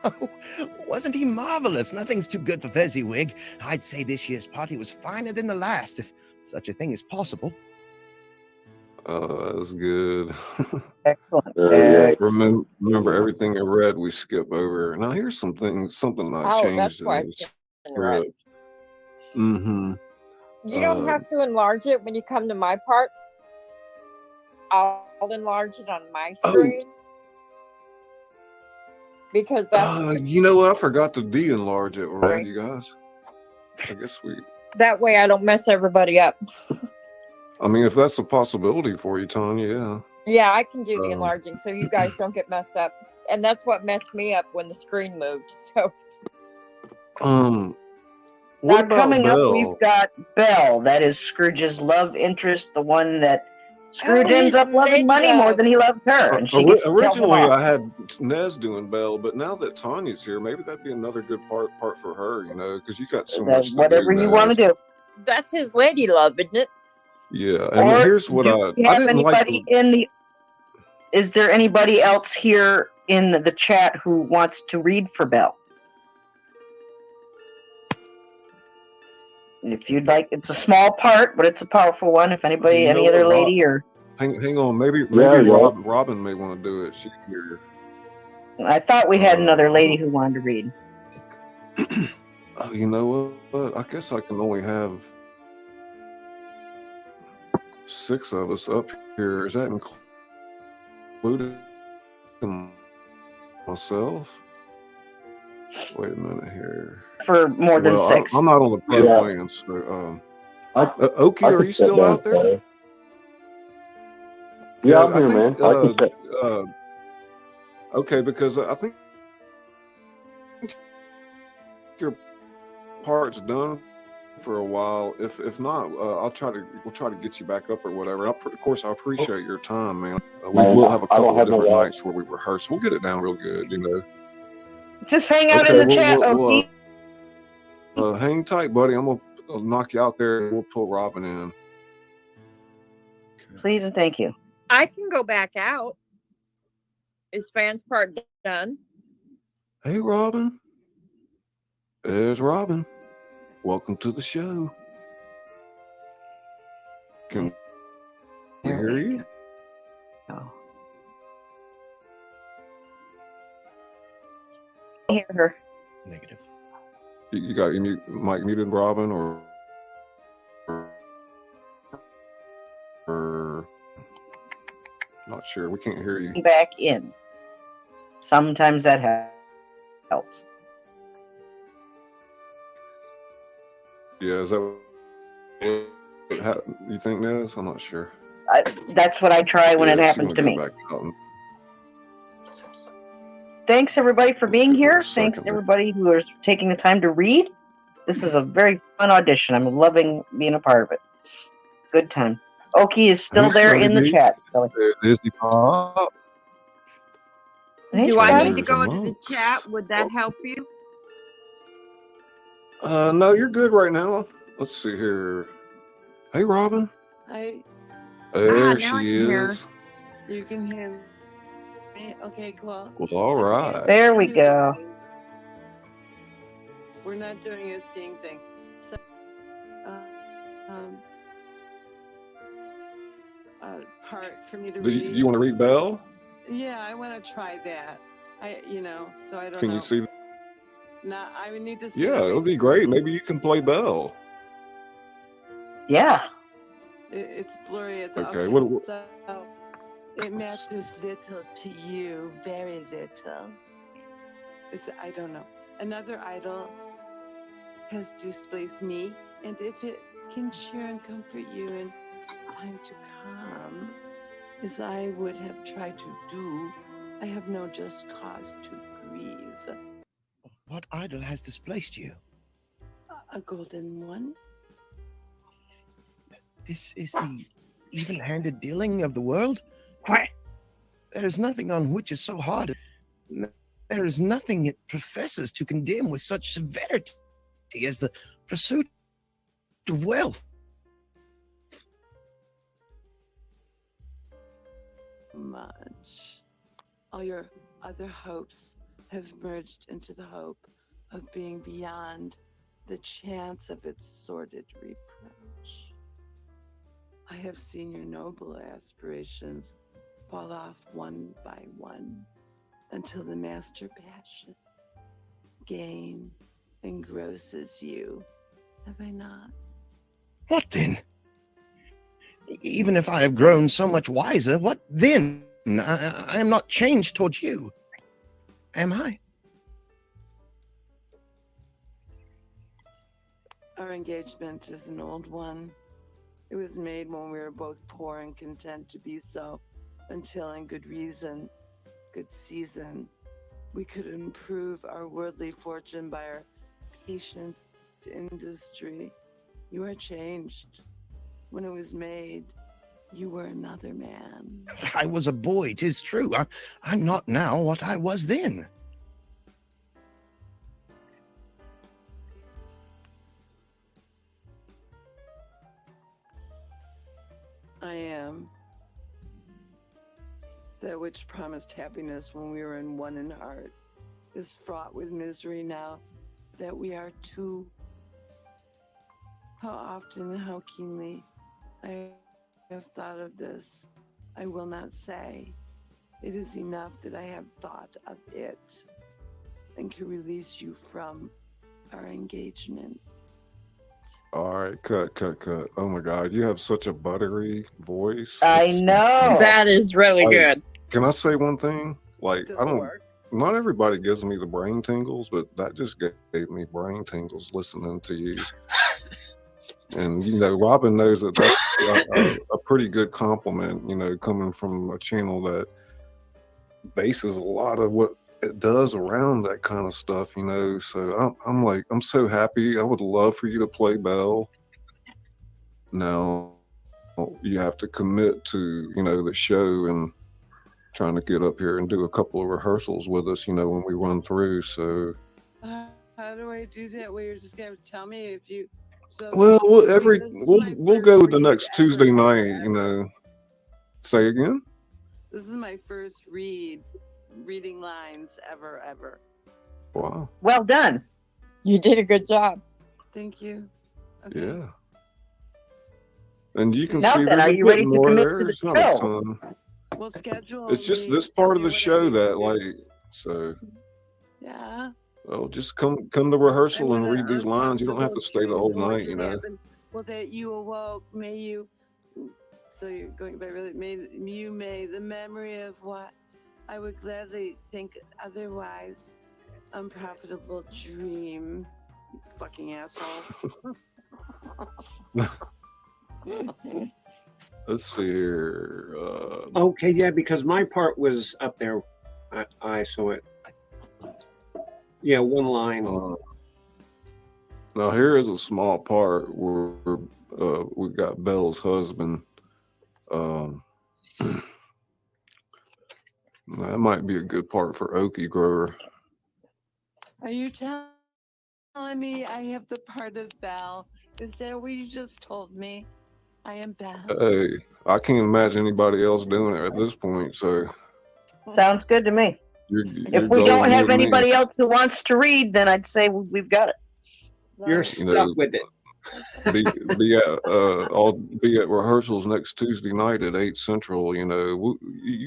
Oh, wasn't he marvelous? Nothing's too good for Fezziwig. I'd say this year's party was finer than the last, if such a thing is possible. That's good. Excellent. Remember everything in red we skip over. Now here's something I changed that's in why the it's in red. script. Mm-hmm. You don't have to enlarge it when you come to my part. I'll enlarge it on my screen. Because that's You know what? I forgot to de-enlarge it already, you guys. I guess that way I don't mess everybody up. I mean, if that's a possibility for you, Tanya, yeah. Yeah, I can do the enlarging so you guys don't get messed up. And that's what messed me up when the screen moved. So what Now about coming Belle? up, we've got Belle. That is Scrooge's love interest, the one that Scrooge ends up loving money more than he loved her. And she gets to tell him Originally, off. I had Nez doing Belle, but now that Tanya's here, maybe that'd be another good part for her, you know, because you got so much to whatever do, you Nez. want to do. that's his lady love, isn't it? Yeah, and Or here's what do I you have didn't like. anybody in the? Is there anybody else here in the chat who wants to read for Belle? And if you'd like, it's a small part, but it's a powerful one. If anybody, You know any other what, lady, or Hang on, maybe Yeah. Robin may want to do it. She can hear. I thought we had another lady who wanted to read. Oh, you know what? I guess I can only have. 6 of us up here. Is that including myself? Wait a minute here. For more than 6. I'm not on the pro Yeah. plan, so I Oki, are could you step still down, out there? sorry. Yeah, I'm here, man. I can step. Okay, because I think your part's done for a while. If not, we'll try to get you back up or whatever. Of course, I appreciate your time, man. We Man, will have a I don't couple of have no different doubt. nights where we rehearse. We'll get it down real good, you know. Just hang out Okay, in the chat, Oki. Hang tight, buddy. I'm gonna knock you out there, and we'll pull Robin in. Please and thank you. I can go back out. Is Fan's part done? Hey, Robin. There's Robin. Welcome to the show. Can we hear you? Oh. I hear her. Negative. You got your mic muted, Robin, or not sure. We can't hear you. Back in. Sometimes that helps. Yeah, is that what you think, Nez? I'm not sure. That's what I try when it Yeah, happens she to wanna me. go back out and- Thanks everybody for being Let's give her here. a Thanks second. everybody who is taking the time to read. This is a very fun audition. I'm loving being a part of it. Good time. Oki is still Hey, there in the Scully. chat. So, There's the pop. hey, Do I Scotty. need to go into the Amongst. chat? Would that help you? No, you're good right now. Let's see here. Hey, Robin. I There now I she can hear. is. you can hear me. Okay, cool. Well, all right. There we go. We're not doing a seeing thing. So, part for me to Do read. you want to read Belle? Yeah, I want to try that. So I don't Can know. you see? Nah, I would need to see. Yeah, the it would be picture. great. Maybe you can play Belle. Yeah. It's blurry at the. Okay, Okay, what- so it matters little to you, very little. I don't know. Another idol has displaced me, and if it can cheer and comfort you in time to come, as I would have tried to do, I have no just cause to grieve. What idol has displaced you? A golden one? This is the even-handed dealing of the world? Why? There is nothing on which is so hard. There is nothing it professes to condemn with such severity as the pursuit of wealth. Much. All your other hopes have merged into the hope of being beyond the chance of its sordid reproach. I have seen your noble aspirations fall off one by one until the master passion, gain, engrosses you. Have I not? What then? Even if I have grown so much wiser, what then? I am not changed towards you. Am I? Our engagement is an old one. It was made when we were both poor and content to be so, until in good reason, good season, we could improve our worldly fortune by our patient industry. You are changed. When it was made, you were another man. I was a boy, 'tis true. I'm not now what I was then. I am. That which promised happiness when we were in one in heart is fraught with misery now that we are two. How often and how keenly I have thought of this, I will not say. It is enough that I have thought of it and can release you from our engagement. All right, cut. Oh my God, you have such a buttery voice. I know. That is really Like, good. Can I say one thing? Like, Does I it don't. work? Not everybody gives me the brain tingles, but that just gave me brain tingles listening to you. And Robin knows that that's a pretty good compliment. Coming from a channel that bases a lot of what it does around that kind of stuff. So I'm so happy. I would love for you to play Belle. Now you have to commit to the show and trying to get up here and do a couple of rehearsals with us, when we run through. So How do I do that? Well, you're just gonna tell me if you. So we'll my we'll first go the read next ever, Tuesday night. ever. Say again. This is my first reading lines ever. Wow. Well done. You did a good job. Thank you. Okay. Yeah. And you can Now see then, there's are a you bit ready to more commit there. to the It's not a show? ton. Well, schedule. It's just me, this part of tell the me what I show need to that do. so. Yeah. Oh, just come to rehearsal and read these lines. You don't have to stay the whole night, Well, that you awoke, may you. So you're going by really. May the memory of what I would gladly think otherwise unprofitable dream. You fucking asshole. Let's see here. Okay, yeah, because my part was up there. I saw it. Yeah, one line. Now here is a small part where we got Belle's husband. That might be a good part for Okie Grower. Are you telling me I have the part of Belle? Is that what you just told me? I am Belle. Hey, I can't imagine anybody else doing it at this point. So Sounds good to me. you're If we don't golden have with me. anybody else who wants to read, then I'd say we've got it. You're Right. stuck with it. I'll be at rehearsals next Tuesday night at 8 Central. You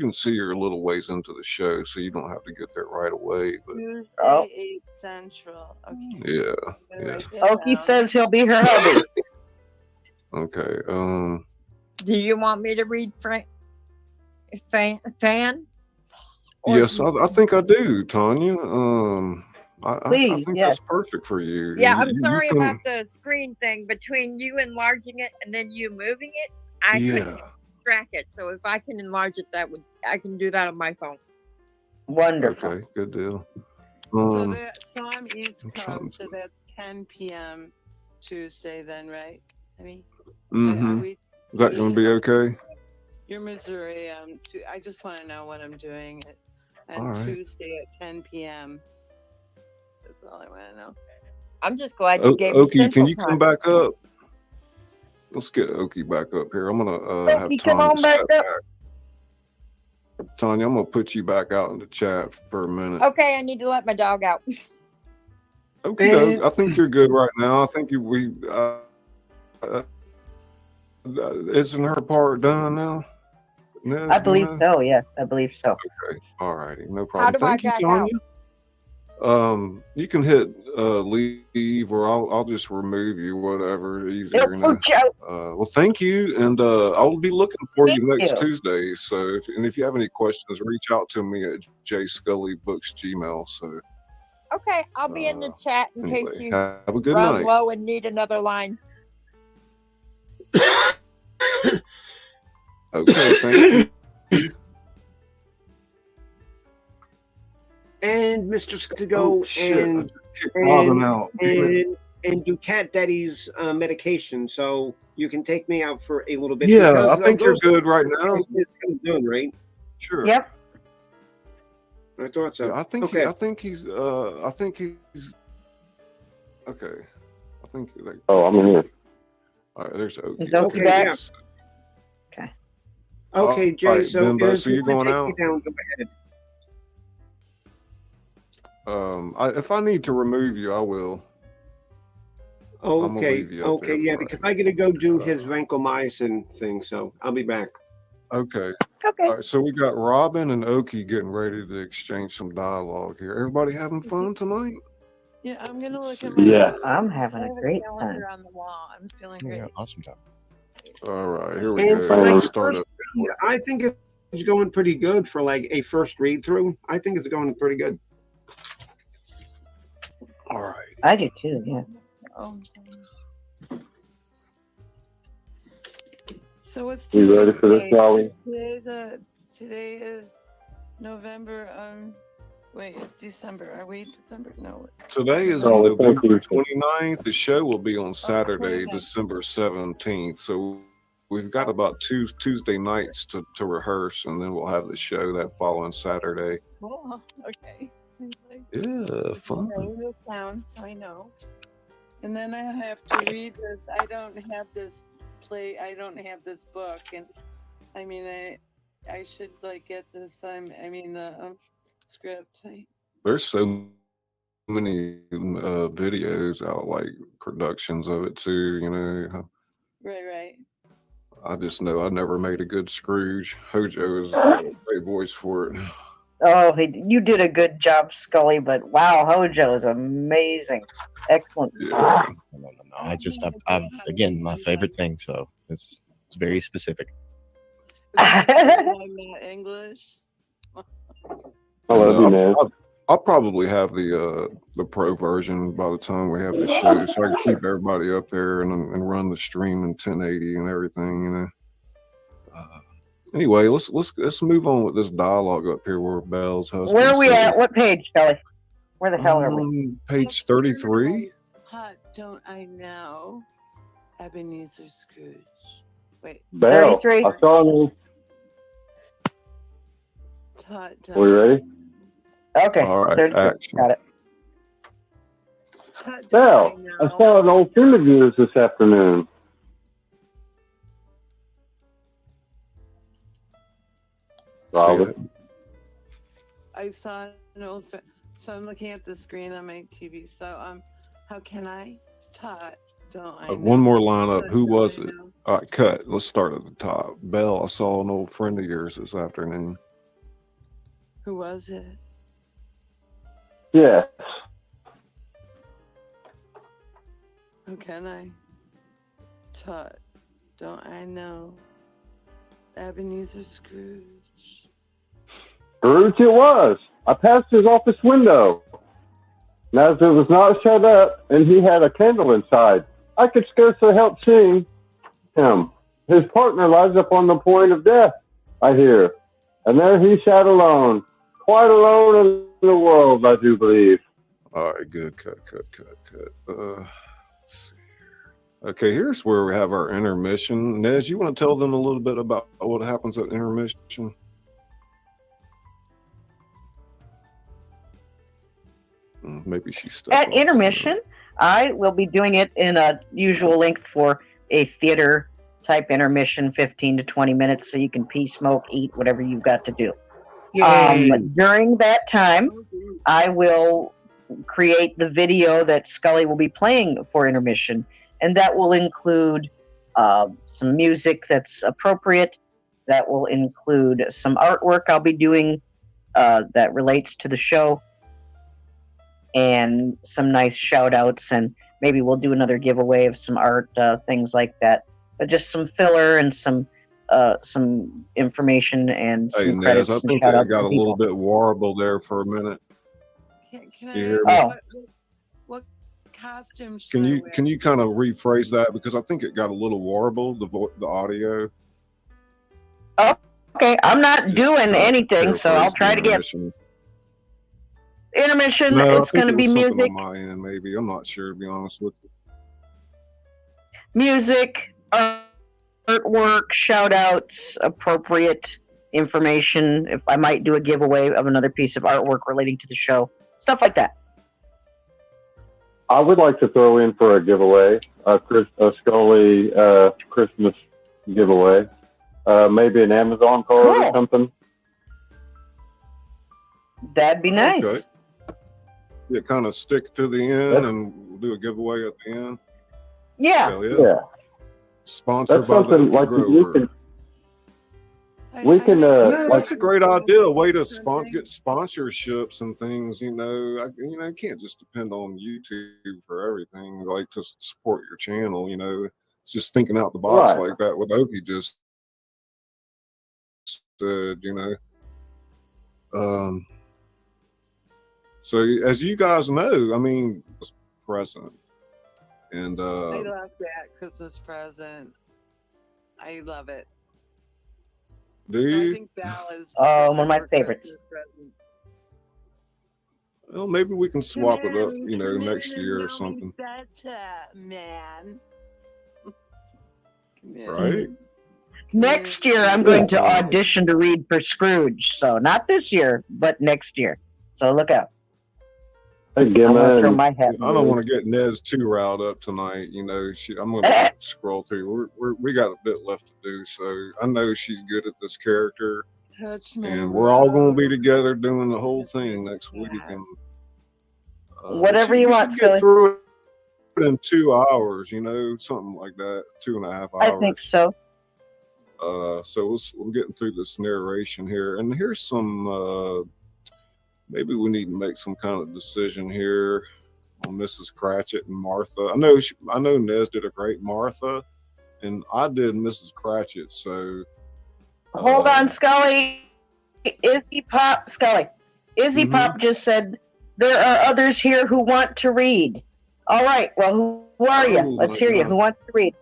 can see you're a little ways into the show, so you don't have to get there right away. But Tuesday, Oh. 8 Central. Okay. yeah. I'm gonna write that Okie down. says he'll be her hubby. Okay. Do you want me to read Fan? Or Yes, I think I do, Tanya. I Please, think yes. that's perfect for you. Yeah, You- I'm you sorry can- about the screen thing. Between you enlarging it and then you moving it, I couldn't track it. So if I can enlarge it, I can do that on my phone. Wonderful. Okay, good deal. So I'm East I'm trying Coast, so that's 10 p.m. Tuesday then, right? Honey? mhm. Are we, Is that going to be okay? you're Missouri. I just want to know what I'm doing on All right. Tuesday at 10 p.m. That's all I want to know. I'm just glad you gave me Okie, Central can you come Time. back up? Let's get Okie back up here. I'm gonna have Okie, come Tanya on back step up. back. Tanya, I'm gonna put you back out in the chat for a minute. Okay, I need to let my dog out. Okay, I think you're good right now. I think isn't her part done now? No, I believe so. Yes, I believe so. Okay, all righty, no problem. How do Thank I you, back Tanya. out? You can hit leave, or I'll just remove you, whatever, easier. He'll put you out. Well, thank you, and I'll be looking for you Thank next you. Tuesday. So, if you have any questions, reach out to me at jscullybooks@gmail. So, Okay, I'll be in the chat in case anyway, you have a good run night. low and need another line. Okay, thank you. And Mr. Scott to go Oh, shit. I and just kicked Robin out. and do Cat Daddy's medication, so you can take me out for a little bit. Yeah, I because think you're those good right now. guys is kind of done, right? Sure. Yep. I thought so. Yeah, I think Okay. I think he's okay. I think like, Oh, I'm in here. all right, there's Okie. Is Okie Okay, back? yeah. Okay. Okay, Jay. Alright, So, Bimbo, if so you you're want to going take me down, go ahead. If I need to remove you, I will. gonna Okay. leave you up Okay. there Yeah, for because I got to go do his vancomycin thing, so I'll be back. Okay. Okay. All right, so we got Robin and Okie getting ready to exchange some dialogue here. Everybody having fun tonight? Yeah, I'm gonna look at my. Yeah. I'm having I a have great calendar time. on the wall. I'm feeling great. Yeah, awesome time. All right, here we And go. for like Let's start first up. read, I think it's going pretty good for like a first read through. I think it's going pretty good. All right. I do too, yeah. Oh. So what's You ready for this, date? Dolly? Today is November. Wait, it's December. Are we December? No. Today is Oh, thank November you. 29th. The show will be on Saturday, 29th. December 17th. So we've got about two Tuesday nights to rehearse, and then we'll have the show that following Saturday. Cool. Okay. Yeah, fun. It sounds, I know. And then I have to read this. I don't have this I don't have this book, and I mean, I should like get this. The script. There's so many videos out, like productions of it too. You know, Right. I just know I never made a good Scrooge. Hojo is a great voice for it. Oh, you did a good job, Scully, but wow, Hojo is amazing. Excellent. Yeah. No. I've again, my favorite thing. So it's very specific. I'm not English. I love you, man. I'll probably have the pro version by the time we have the show, so I can keep everybody up there and run the stream in 1080 and everything. You know. Anyway, let's move on with this dialogue up here where Belle's husband. Where are we says, at? What page, Scully? Where the hell are we? Page 33. Hot, don't I know? Ebenezer Scrooge. Wait, Belle, 33. I saw you. Todd, We ready? Okay. All right, 33. action. Got it. Todd, Belle, don't I know? saw an old friend of yours this afternoon. Robert. I saw an old. So I'm looking at the screen on my TV. So how can I? Todd, don't I know? One more line up. Todd, Who don't was I it? know? All right, cut. Let's start at the top. Belle, I saw an old friend of yours this afternoon. Who was it? Yes. How can I? Todd, don't I know? Ebenezer Scrooge. Scrooge it was. I passed his office window. And as it was not shut up and he had a candle inside, I could scarcely help seeing him. His partner lies up on the point of death, I hear. And there he sat alone, quite alone in the world, I do believe. All right, good. Cut. Let's see here. Okay, here's where we have our intermission. Nez, you want to tell them a little bit about what happens at intermission? Maybe she's stuck. At off intermission, I will be doing it in a usual length for a theater type intermission, 15 to 20 minutes, so you can pee, smoke, eat, whatever you've got to do. During that time, I will create the video that Scully will be playing for intermission, and that will include some music that's appropriate. That will include some artwork I'll be doing that relates to the show, and some nice shout outs, and maybe we'll do another giveaway of some art, things like that. But just some filler and some information and some Hey, Nez, credits. I and think shout I outs got to a little people. bit warbled there for a minute. Can You I? hear me? What costume should Can I you wear? can you kind of rephrase that, because I think it got a little warbled, the audio. Okay, I'm not Just doing kinda anything, so I'll paraphrase try to get intermission. intermission. No, I It's think going to it be was something music, on my end, maybe. I'm not sure, to be honest with you. music, artwork, shout outs, appropriate information. If I might do a giveaway of another piece of artwork relating to the show, stuff like that. I would like to throw in for a giveaway, a Scully Christmas giveaway. Maybe an Amazon card Cool. or something. That'd be nice. Okay. Yeah, kind of stick to the end and we'll do a giveaway at the end. Yeah. Hell yeah. Yeah. Sponsored That's by the something Hoopy like you Grover. can. We can, Yeah, like, that's a great idea. A way to get sponsorships and things. You know, you can't just depend on YouTube for everything. Like to support your channel. You know, it's just thinking out the box Right. like that. What Oki just said. You know, so as you guys know, I mean, it's present, and I love that Christmas present. I love it. do So I you? think Val is One of my perfect for favorites. Christmas present. Well, maybe we can swap it up. You know, Come in next and year or know me something. better, man. Come here. Right? Next year, I'm going to audition to read for Scrooge. So not this year, but next year. So look out. hey, I'm going to throw Gemma, my hat. I don't want to get Nez too riled up tonight. You know, I'm going to scroll through. We got a bit left to do, so I know she's good at this character, Touch me. and we're all going to be together doing the whole thing next week. And Whatever you we want, should Scully. get through it in 2 hours. You know, something like that, 2.5 hours. I think so. So we're getting through this narration here, and here's some. Maybe we need to make some kind of decision here on Mrs. Cratchit and Martha. I know Nez did a great Martha, and I did Mrs. Cratchit. So Hold on, Scully. Izzy Pop just said there are others here who want to read. All right. Well, who are you? Let's hear you. Who wants to read?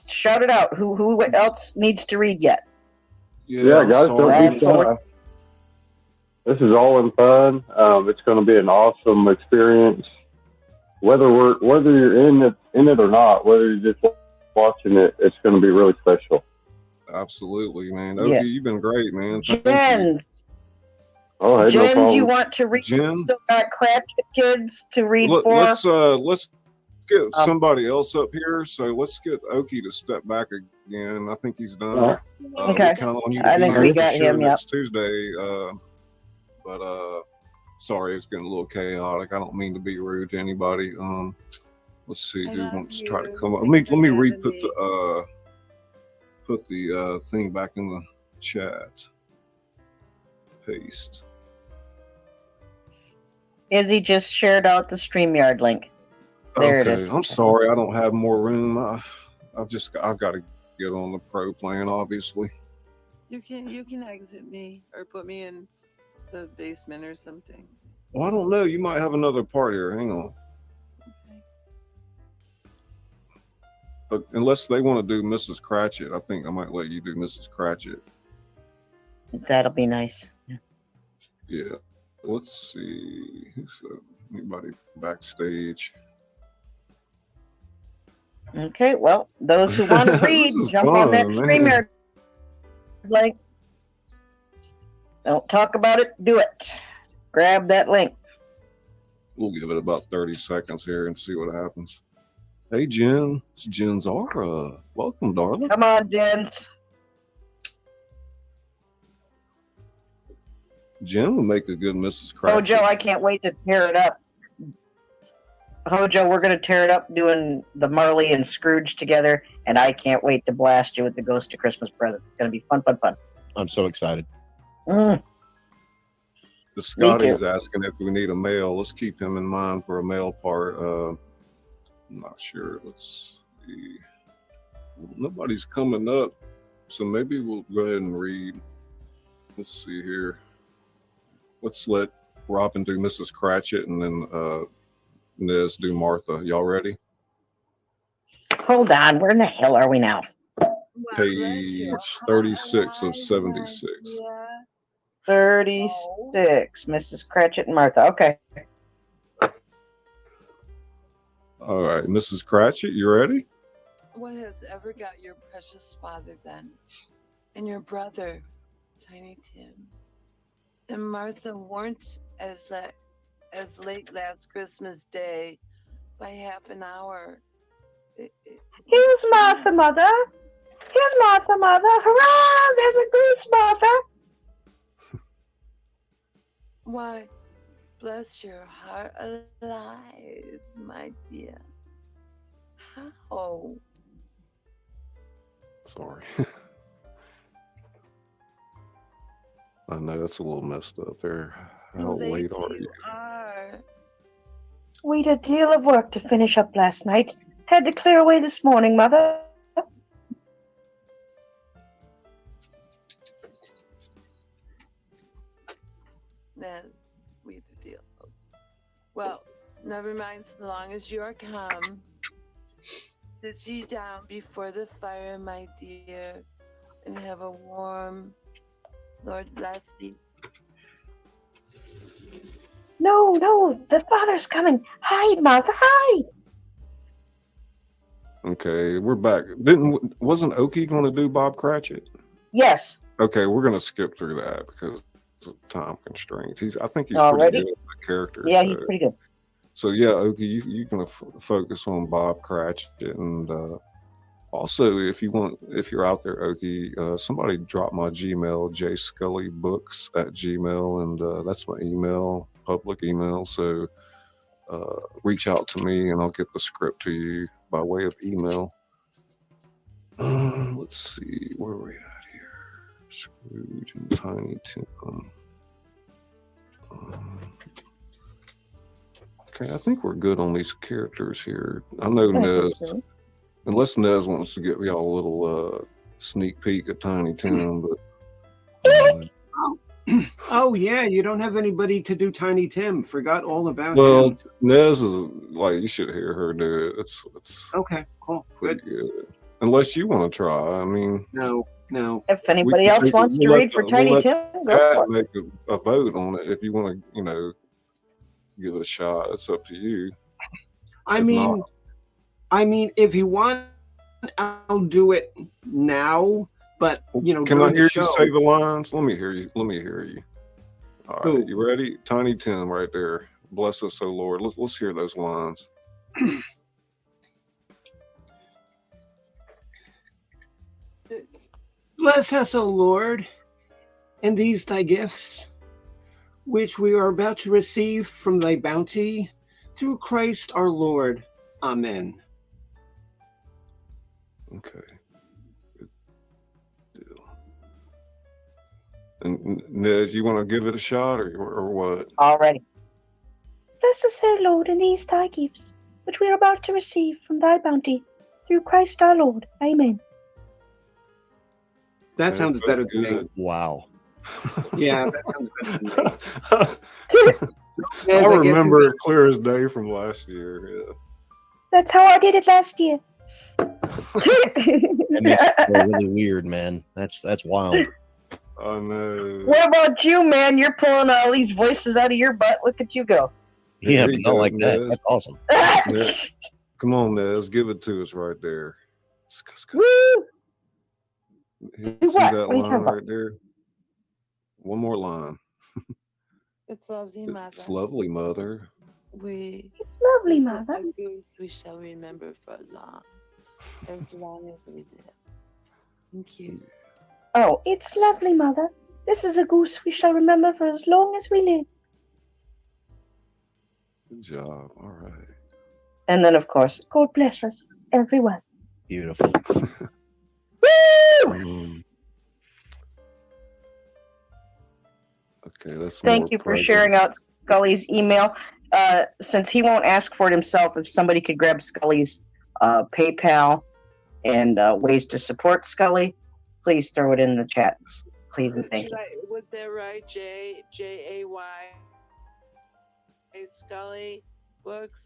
Shout it out. Who else needs to read yet? yeah, guys, don't be shy. This is all in fun. It's going to be an awesome experience. Whether you're in it or not, whether you're just watching it, it's going to be really special. Absolutely, man. Yeah. Okay, you've been great, man. Thank you. Jens. Oh, hey, no Jens, problem. you want to read? Jen? Still got Cratchit kids to read for? Let's get somebody else up here. So let's get Oki to step back again. I think he's done. Okay. We count on you to I be think here we for got sure him, yep. next Tuesday. But sorry, it's getting a little chaotic. I don't mean to be rude to anybody. Let's see who wants to try to come up. Let me re-put the thing back in the chat. Paste. Izzy just shared out the StreamYard link. There it is. I'm sorry, I don't have more room. I've got to get on the pro plan, obviously. You can exit me or put me in the basement or something. Well, I don't know. You might have another part here. Hang on. Okay. But unless they want to do Mrs. Cratchit, I think I might let you do Mrs. Cratchit. That'll be nice. Yeah. Let's see. Anybody backstage? Okay, well, those who want to read, jump on that StreamYard link. Don't talk about it, do it. Grab that link. We'll give it about 30 seconds here and see what happens. Hey, Jen. It's Jen Zara. Welcome, darling. Come on, Jens. Jen will make a good Mrs. Cratchit. Hojo, I can't wait to tear it up. Hojo, we're going to tear it up doing the Marley and Scrooge together, and I can't wait to blast you with the Ghost of Christmas Present. It's going to be fun, fun, fun. I'm so excited. Mm. The Scotty's asking if we need a male. Let's keep him in mind for a male part. I'm not sure. Let's see. Nobody's coming up, so maybe we'll go ahead and read. Let's see here. Let's let Robin do Mrs. Cratchit and then Nez do Martha. Y'all ready? Hold on. Where in the hell are we now? Page 36 of 76. 36. Mrs. Cratchit and Martha. Okay. All right, Mrs. Cratchit, you ready? What has ever got your precious father then, and your brother, Tiny Tim, and Martha weren't as late last Christmas Day by half an hour? Here's Martha, Mother. Here's Martha, Mother. Hurrah! There's a goose, Martha. Why, bless your heart alive, my dear. How? Sorry. I know that's a little messed up there. How Too late late are you you? are. We had a deal of work to finish up last night. Had to clear away this morning, Mother. Then we the deal. Well, never mind, so long as you're calm. Sit ye down before the fire, my dear, and have a warm Lord bless thee. No, the father's coming. Hide, Martha, hide. Okay, we're back. Wasn't Oki going to do Bob Cratchit? Yes. Okay, we're going to skip through that because of time constraints. I think he's Already? pretty good at the character. Yeah, so. he's pretty good. So yeah, Oki, you can focus on Bob Cratchit, and also if you're out there, Oki, somebody drop my Gmail, jscullybooks@gmail, and that's my email, public email. So reach out to me, and I'll get the script to you by way of email. Let's see, where are we at here? Scrooge and Tiny Tim. Okay, I think we're good on these characters here. I know Nez, unless Nez wants to give y'all a little sneak peek at Tiny Tim, but Oh yeah, you don't have anybody to do Tiny Tim. Forgot all about well, him. Nez is like, you should hear her do it. It's Okay, cool, pretty good. good. Unless you want to try, I mean, No. If anybody can else take wants it- to we'll read let for the- Tiny we'll Tim, go Pat for it. make a vote on it if you want to, give it a shot. It's up to you. I If mean, if you want, I'll do it now. But Can I during hear the show. you say the lines? Let me hear you. All right, Who? you ready? Tiny Tim, right there. Bless us, O Lord. Let's hear those lines. Bless us, O Lord, and these thy gifts, which we are about to receive from thy bounty, through Christ our Lord. Amen. Okay. Good deal. And Ned, you want to give it a shot or what? Already. Bless us, O Lord, and these thy gifts, which we are about to receive from thy bounty, through Christ our Lord. Amen. That sounds better than me. good. Wow. Yeah, that sounds better than me. I Yes, remember it clear as day from last year. Yeah. That's how I did it last year. That makes it feel really weird, man. That's wild. I know. What about you, man? You're pulling all these voices out of your butt. Look at you go. Yeah, There but you not go, like that. Nez. That's awesome. Nez. Come on, Nez. Give it to us right there. Woo! See Do what? that What are you line talking about? right there? One more line. It's lovely, Mother. It's lovely, Mother. We Lovely, a Mother. goose we shall remember for as long as we live. Thank you. Oh, it's lovely, Mother. This is a goose we shall remember for as long as we live. Good job. All right. And then, of course, God bless us, everyone. Beautiful. Okay, that's Thank more you for present. sharing out Scully's email. Since he won't ask for it himself, if somebody could grab Scully's PayPal and ways to support Scully, please throw it in the chat. Please and thank you. Was that right? Jay Scully books.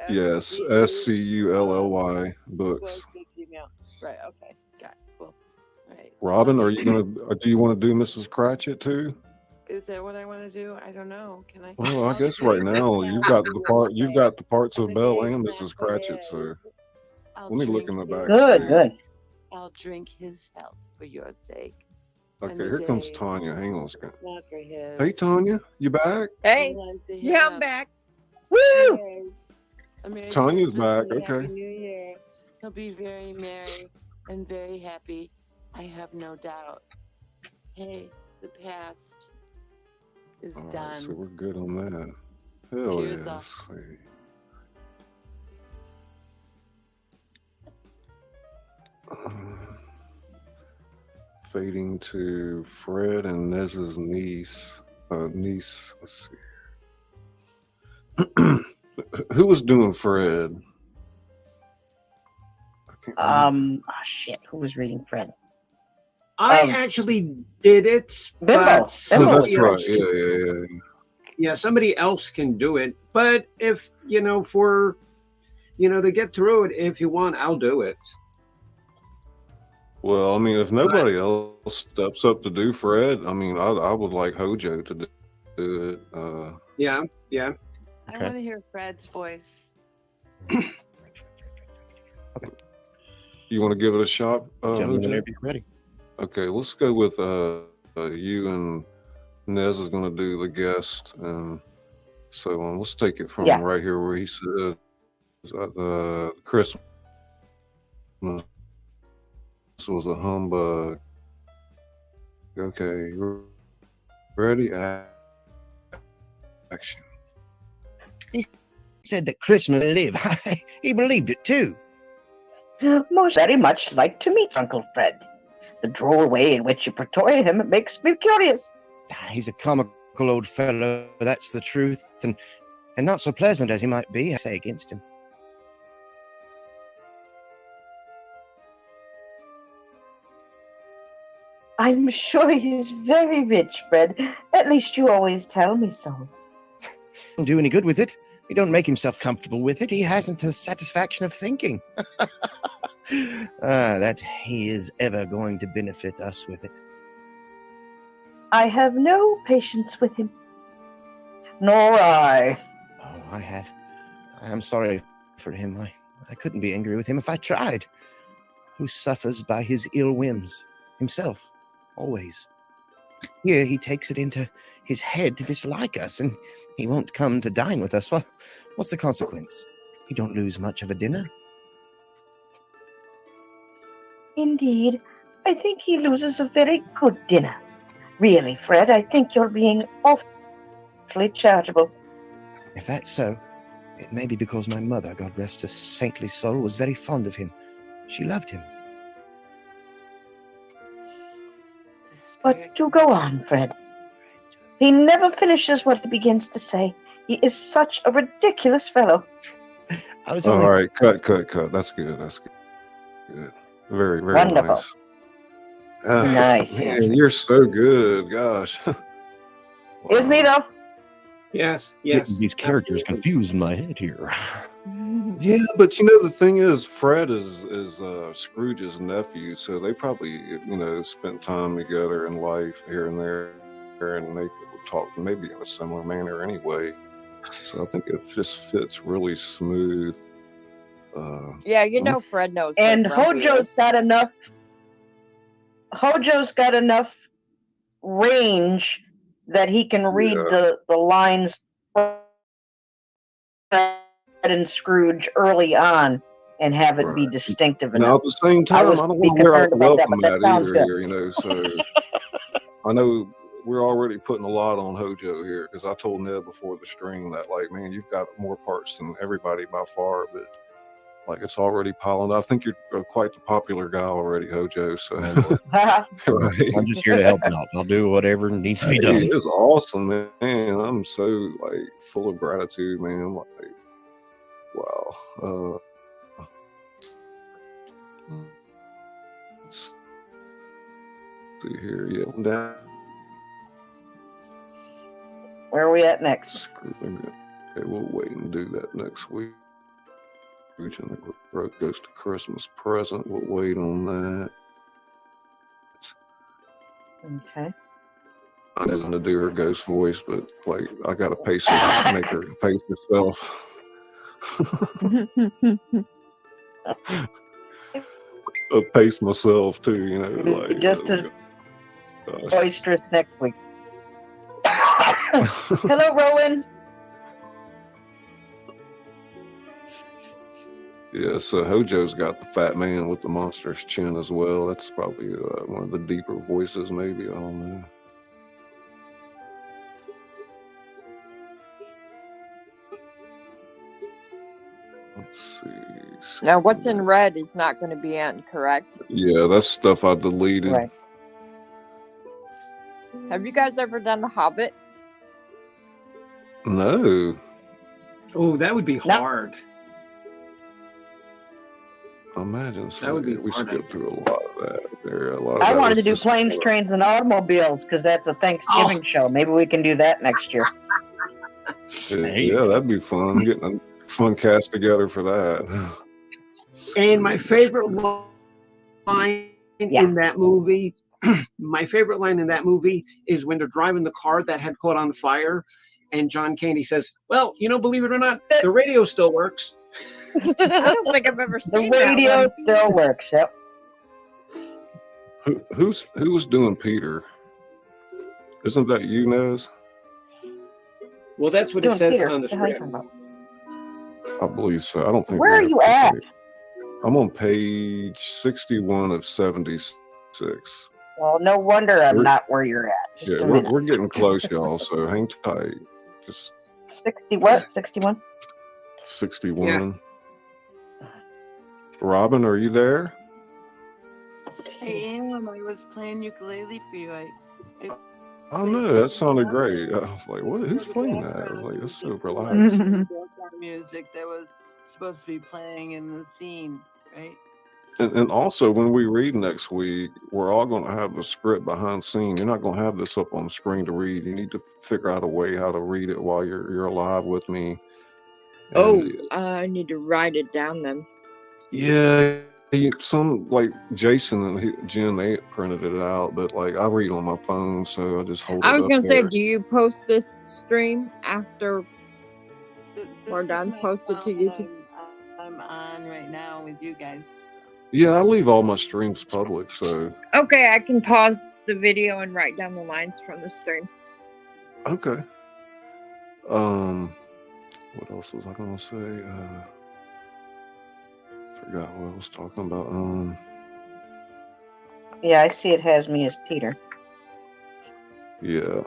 Yes, SCULLY books. Email. Right. Okay. Got it. Cool. Right. Robin, are you do you want to do Mrs. Cratchit too? Is that what I want to do? I don't know. Can I? Well, I I'll guess do right it. now you've got the parts of The Belle day and is Mrs. not Cratchit. the So day. I'll let me look drink in the his back. Good, stage. good. I'll drink his health for your sake. Okay, And the here comes days, Tanya. Hang on a second. Not for his. Hey, Tanya, you back? Hey, Belong to yeah, I'm him. back. Woo! Yay. A Merry Tanya's Christmas back, and a Happy okay. New Year. He'll be very merry and very happy. I have no doubt. Hey, the past is All right, done. so we're good on that. Hell Cheers yeah. off. Let's see. fading to Fred and Nez's niece. Let's see. Who was doing Fred? I can't remember. Oh shit, who was reading Fred? I actually did it, Bimbo. but Bimbo. So somebody that's right. else can, yeah, somebody else can do it. But if for to get through it, if you want, I'll do it. Well, I mean, if nobody else steps up to do Fred, I mean, I would like Hojo to do it. Yeah. I Okay. want to hear Fred's voice. You want to give it a shot? Tell me Hojo? whenever you're ready. Okay, let's go with you and Nez is going to do the guest, and so let's take it from right here where he said Christmas was a humbug. Okay, ready? Action. He said that Christmas would live. He believed it too. Most very much like to meet Uncle Fred. The droll way in which you portray him makes me curious. He's a comical old fellow, that's the truth, and not so pleasant as he might be, I say against him. I'm sure he's very rich, Fred. At least you always tell me so. Doesn't do any good with it. He don't make himself comfortable with it. He hasn't the satisfaction of thinking. That he is ever going to benefit us with it. I have no patience with him. Nor I. Oh, I have. I'm sorry for him. I couldn't be angry with him if I tried. Who suffers by his ill whims? Himself. Always. Here he takes it into his head to dislike us, and he won't come to dine with us. Well, what's the consequence? He don't lose much of a dinner. Indeed, I think he loses a very good dinner. Really, Fred, I think you're being awfully charitable. If that's so, it may be because my mother, God rest her saintly soul, was very fond of him. She loved him. But do go on, Fred. He never finishes what he begins to say. He is such a ridiculous fellow. I was All only... right, cut. That's good. Good. Very, very Wonderful. nice. Nice. Man, you're so good. Gosh. Isn't he, though? Yes. Getting these characters confused in my head here. Yeah, but the thing is, Fred is Scrooge's nephew, so they probably spent time together in life here and there, and they could talk maybe in a similar manner anyway. So I think it just fits really smooth. Yeah, Fred knows. And what grumpy Hojo's is. got enough. Hojo's got enough range that he can read the lines and Scrooge early on and have it be distinctive enough. Now, at the same time, I don't want to wear out the welcome mat either here, so I know we're already putting a lot on Hojo here, because I told Ned before the stream that, man, you've got more parts than everybody by far, but it's already piling up. I think you're quite the popular guy already, Hojo, so right. I'm just here to help out. I'll do whatever needs to be done. It was awesome, man. I'm so full of gratitude, man. Wow. Let's see here. Yeah, down. Where are we at next? Okay, we'll wait and do that next week. And the road goes to Christmas present. We'll wait on that. Okay. I'm not going to do her ghost voice, but I got to pace her, make her pace herself. I pace myself too, just as boisterous next week. Hello, Rowan. Yeah, so Hojo's got the fat man with the monstrous chin as well. That's probably one of the deeper voices, maybe. I don't know. Let's see. Now, what's in red is not going to be in, correct? Yeah, that's stuff I deleted. Right. Have you guys ever done The Hobbit? No. Oh, that would be No. hard. Imagine so. That would be We hard, skipped I through a lot of that. There, a lot of I that wanted to was do just- planes, trains, and automobiles because that's a Thanksgiving show. Maybe we can do that next year. Yeah, that'd be fun. Getting a fun cast together for that. And my favorite line in that movie, my favorite line in that movie is when they're driving the car that had caught on fire, and John Candy says, "Well, believe it or not, the radio still works." I don't think I've ever The seen that radio one. still works. Yep. Who was doing Peter? Isn't that you, Nez? Well, that's what it Doing says Peter. on the What the hell are you script. talking about? I believe so. I don't think. Where we are have you to at? take- I'm on page 61 of 76. Well, no wonder I'm We're- not where you're at. Just Yeah, a we're minute. getting close, y'all. So hang tight. Just 60 what? 61? 61. Robin, are you there? I am. I was playing ukulele for you. I Oh no, that sounded great. I was like, "What? Who's playing that?" I was like, "It's so relaxed." background music that was supposed to be playing in the scene, right? And also, when we read next week, we're all going to have the script behind scene. You're not going to have this up on the screen to read. You need to figure out a way how to read it while you're alive with me. Oh, And, I need to write it down then. yeah, some like Jason and Jen, they printed it out, but like I read on my phone, so I just hold it I was up gonna say, there. do you post this stream after? This We're is done. my Posted to phone YouTube. I'm on right now with you guys. Yeah, I leave all my streams public, so Okay, I can pause the video and write down the lines from the stream. okay. What else was I gonna say? Forgot what I was talking about. Yeah, I see it has me as Peter. Yeah.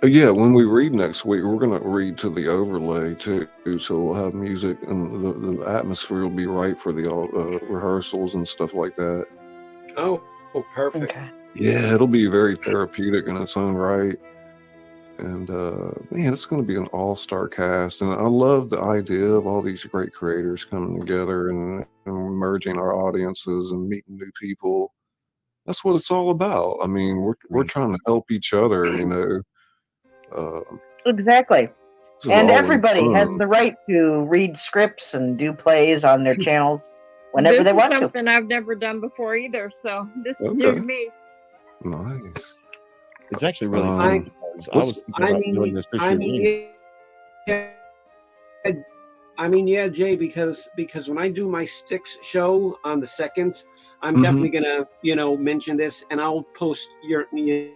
Yeah, when we read next week, we're going to read to the overlay too, so we'll have music and the atmosphere will be right for the rehearsals and stuff like that. Oh, perfect. Okay. Yeah, it'll be very therapeutic in its own right. And man, it's going to be an all-star cast. And I love the idea of all these great creators coming together and merging our audiences and meeting new people. That's what it's all about. I mean, we're trying to help each other, Exactly. this is And all in everybody has fun. the right to read scripts and do plays on their channels whenever This they is want to. something I've never done before either, so this is new Okay. to me. Nice. It's actually really Um, fun because I was thinking about doing this this year. Yeah, Jay, because when I do my Sticks show on the 2nd, I'm Mhm. definitely gonna, mention this, and I'll post your link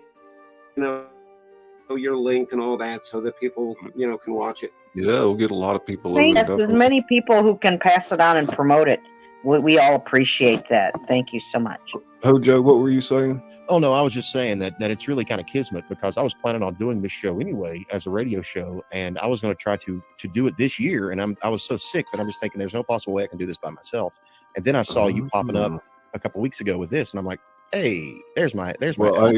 and all that so that people, can watch it. Yeah, we'll get a lot of people over Yes, there. there's Definitely. many people who can pass it on and promote it. We all appreciate that. Thank you so much. Hojo, what were you saying? Oh no, I was just saying that it's really kind of kismet because I was planning on doing this show anyway as a radio show, and I was going to try to do it this year. And I was so sick that I'm just thinking there's no possible way I can do this by myself. And then I saw you popping up a couple weeks ago with this, and I'm like, hey, there's my. Well,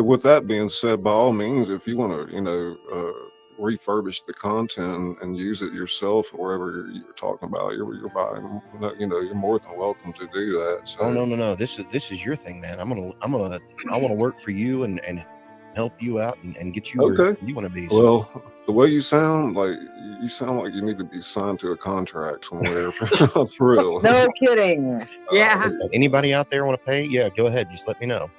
with that being said, by all means, if you want to, refurbish the content and use it yourself wherever you're talking about, you're buying, you're more than welcome to do that. So. Oh no, this is your thing, man. I want to work for you and help you out and get you where you want to be. So. Well, the way you sound like you need to be signed to a contract somewhere for real. No kidding. Yeah. Anybody out there want to pay? Yeah, go ahead. Just let me know.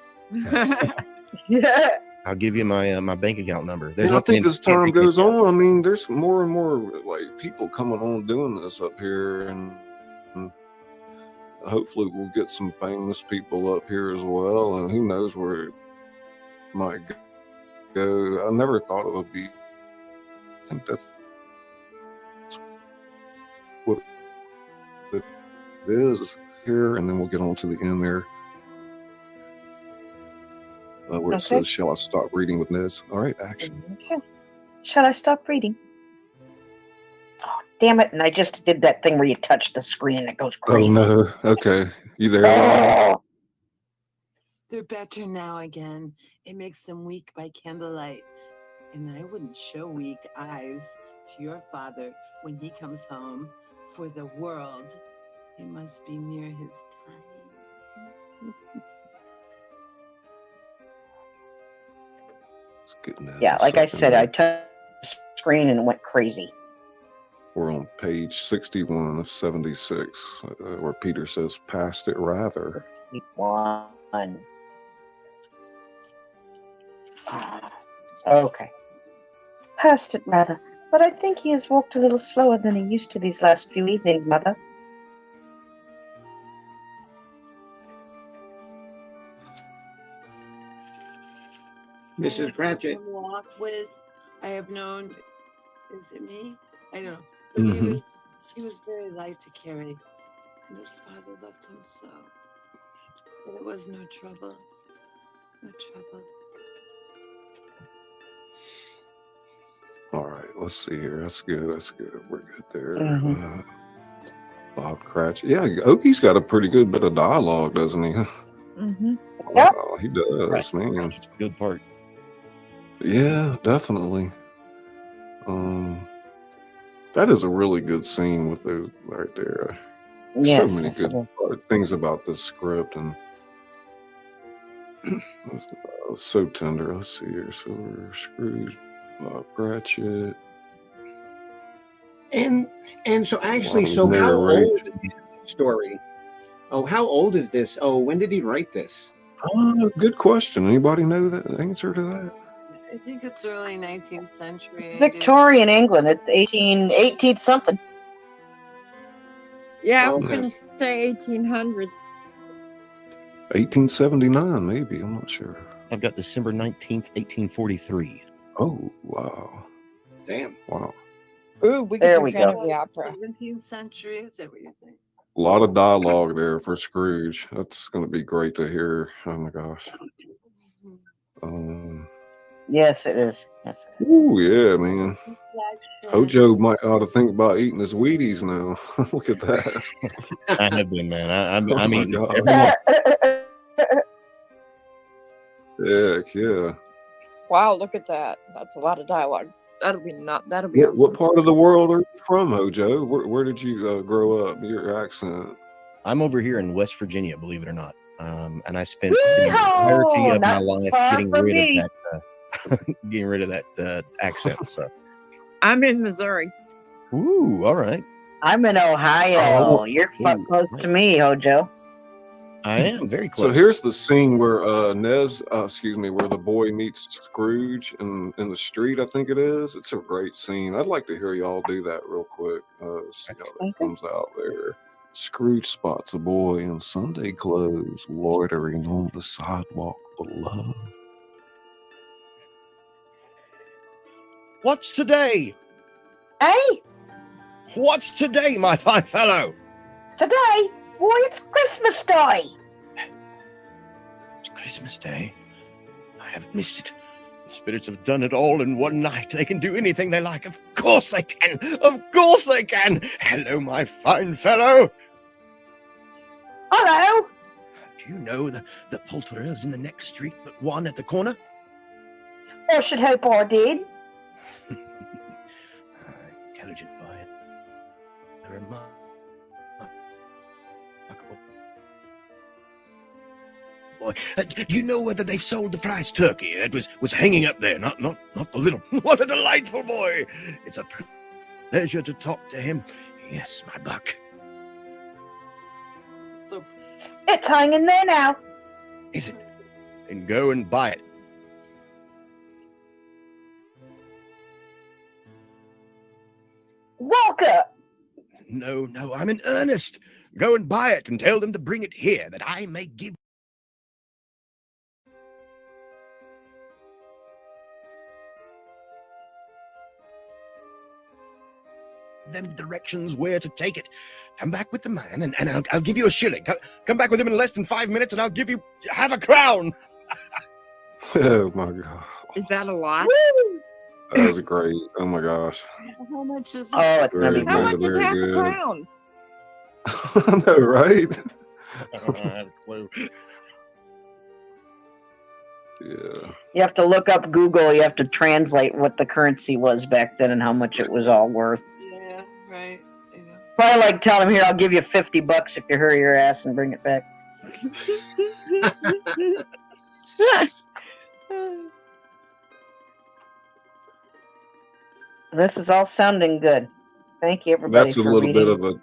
Yeah. I'll give you my my bank account number. And I think as time goes on, I mean, there's more and more like people coming on doing this up here, and hopefully we'll get some famous people up here as well. And who knows where it might go. I never thought it would be. I think that's what it is here, and then we'll get on to the end there. Where it Okay. says, "Shall I stop reading with Nez?" All right, action. Okay. Shall I stop reading? Oh, damn it. And I just did that thing where you touch the screen and it goes crazy. Oh no. Okay, you there? Oh. They're better now again. It makes them weak by candlelight. And I wouldn't show weak eyes to your father when he comes home. For the world, he must be near his time. It's getting that Yeah, like I second said, I one. touched the screen and it went crazy. We're on page 61 of 76, where Peter says, "Past it rather." 61. Okay. Past it, rather. But I think he has walked a little slower than he used to these last few evenings, Mother. Mrs. Cratchit. Walk with, I have known, is it me? I don't know. But Mhm. he was very light to carry. And his father loved him so. But it was no trouble. No trouble. All right, let's see here. That's good. That's good. We're good there. Mhm. Bob Cratchit. Yeah, Oki's got a pretty good bit of dialogue, doesn't he? Mm-hmm. Yep. Wow, he does, Right. man. It's a good part. Yeah, definitely. That is a really good scene with those right there. Yes. So many good things about this script, and it's so tender. Let's see here. So we're Scrooge, Bob Cratchit. And so actually, Wow, so how narrate. old is this story? Oh, how old is this? Oh, when did he write this? Good question. Anybody know the answer to that? I think it's early 19th century. I do. Victorian England. It's 18 something. Yeah, I was Okay. going to say 1800s. 1879, maybe. I'm not sure. I've got December 19th, 1843. Oh, wow. Damn. Wow. Ooh, we There could we do Phantom go. of the Opera. 17th century, is that what you're saying? A lot of dialogue there for Scrooge. That's going to be great to hear. Oh, my gosh. Yes, it is. Yes, it is. Ooh, yeah, man. Hojo might ought to think about eating his Wheaties now. Look at that. I have been, man. I'm Oh my eating God. every morning. Heck, yeah. Wow, look at that. That's a lot of dialogue. That'll be What awesome. part of the world are you from, Hojo? Where did you grow up? Your accent. I'm over here in West Virginia, believe it or not. And I spent the entirety of my Not life far getting from rid me. of that getting rid of that accent. So, I'm in Missouri. ooh, all right. I'm in Ohio. You're close to me, Hojo. I am very So close. here's the scene where where the boy meets Scrooge in the street, I think it is. It's a great scene. I'd like to hear y'all do that real quick. See how that comes out there. Scrooge spots a boy in Sunday clothes loitering on the sidewalk below. What's today? Hey, What's today, my fine fellow? today, boy, it's Christmas Day. It's Christmas Day. I haven't missed it. The spirits have done it all in one night. They can do anything they like. Of course they can. Of course they can. Hello, my fine fellow. Hello. Do you know the poulterer is in the next street but one at the corner? I should hope I did. Intelligent boy. A remarkable. Boy, do you know whether they've sold the prize turkey? It was hanging up there, not the little. What a delightful boy! It's a pleasure to talk to him. Yes, my buck. It's hanging there now. Is it? Then go and buy it. Walker. No, I'm in earnest. Go and buy it and tell them to bring it here, that I may give them directions where to take it. Come back with the man, and I'll give you a shilling. Come back with him in less than 5 minutes, and I'll give you half a crown. Oh my God. Is that a lot? Woo! That was great. Oh my gosh. How much is it? Oh, it's gonna be How Very much is very half good. a crown? I know, right? I don't have a clue. Yeah. You have to look up Google. You have to translate what the currency was back then and how much it was all worth. Yeah, right. Yeah. Probably like tell him, here, I'll give you $50 if you hurry your ass and bring it back. This is all sounding good. Thank you, everybody. That's a for little reading. bit of a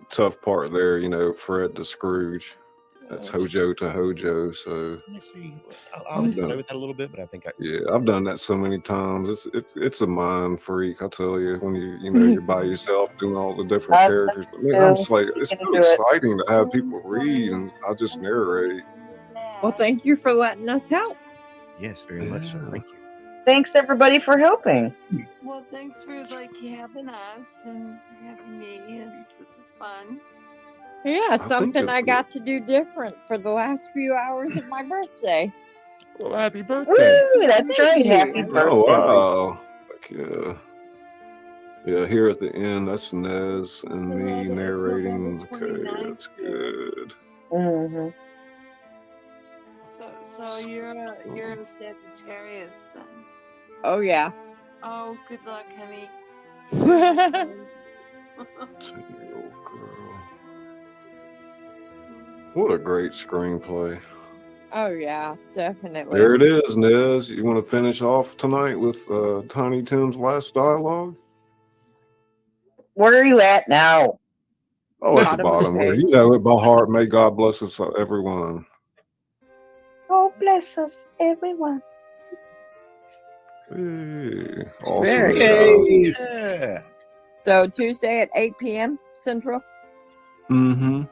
tough part there, you know, Fred to Scrooge. That's Hojo to Hojo. So Let's see. I'll play with that a little bit, but I think yeah, I've done that so many times. It's a mind freak, I tell you. When you know you're by yourself doing all the different characters. But man, I'm just like, it's so exciting to have people read, and I just narrate. Well, thank you for letting us help. Yes, very much so. Thank you. Thanks, everybody, for helping. Well, thanks for like having us and having me, and this is fun. Yeah, something that's I got to do different for the last few hours of my birthday. Well, happy birthday. Woo, that's right. Happy birthday. Oh wow! Like, yeah. Here at the end, that's Nez and me narrating. Okay, that's good. Mm-hmm. So you're a Sagittarius then. Oh, yeah. Oh, good luck, honey. 10-year-old girl. What a great screenplay. Oh, yeah, definitely. There it is, Nez. You want to finish off tonight with Tiny Tim's last dialogue? Where are you at now? Oh, at the bottom. Where you know it by heart. May God bless us, everyone. Oh, bless us, everyone. Hey, awesome. Very good. Yeah. So Tuesday at 8 p.m. Central? Mm-hmm.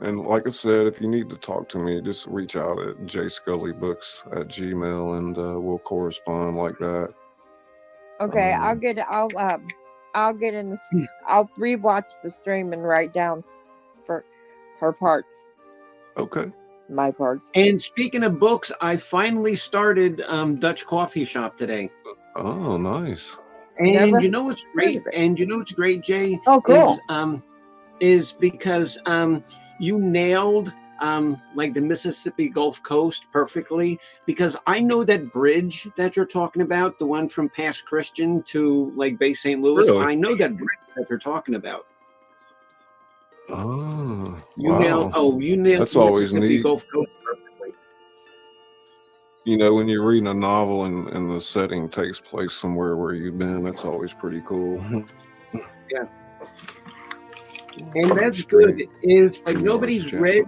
And like I said, if you need to talk to me, just reach out at jscullybooks@gmail, and we'll correspond like that. Okay, I'll get in the. I'll rewatch the stream and write down for her parts. Okay. My parts. And speaking of books, I finally started Dutch Coffee Shop today. Oh, nice. And you know what's great? And you know what's great, Jay? Oh, cool. Is because you nailed like the Mississippi Gulf Coast perfectly, because I know that bridge that you're talking about, the one from Pass Christian to like Bay St. Louis. Really? I know that bridge that you're talking about. Oh, You nailed That's the always Mississippi neat. Gulf Coast perfectly. You know, when you're reading a novel and the setting takes place somewhere where you've been, that's always pretty cool. Yeah. And that's good. If like nobody's read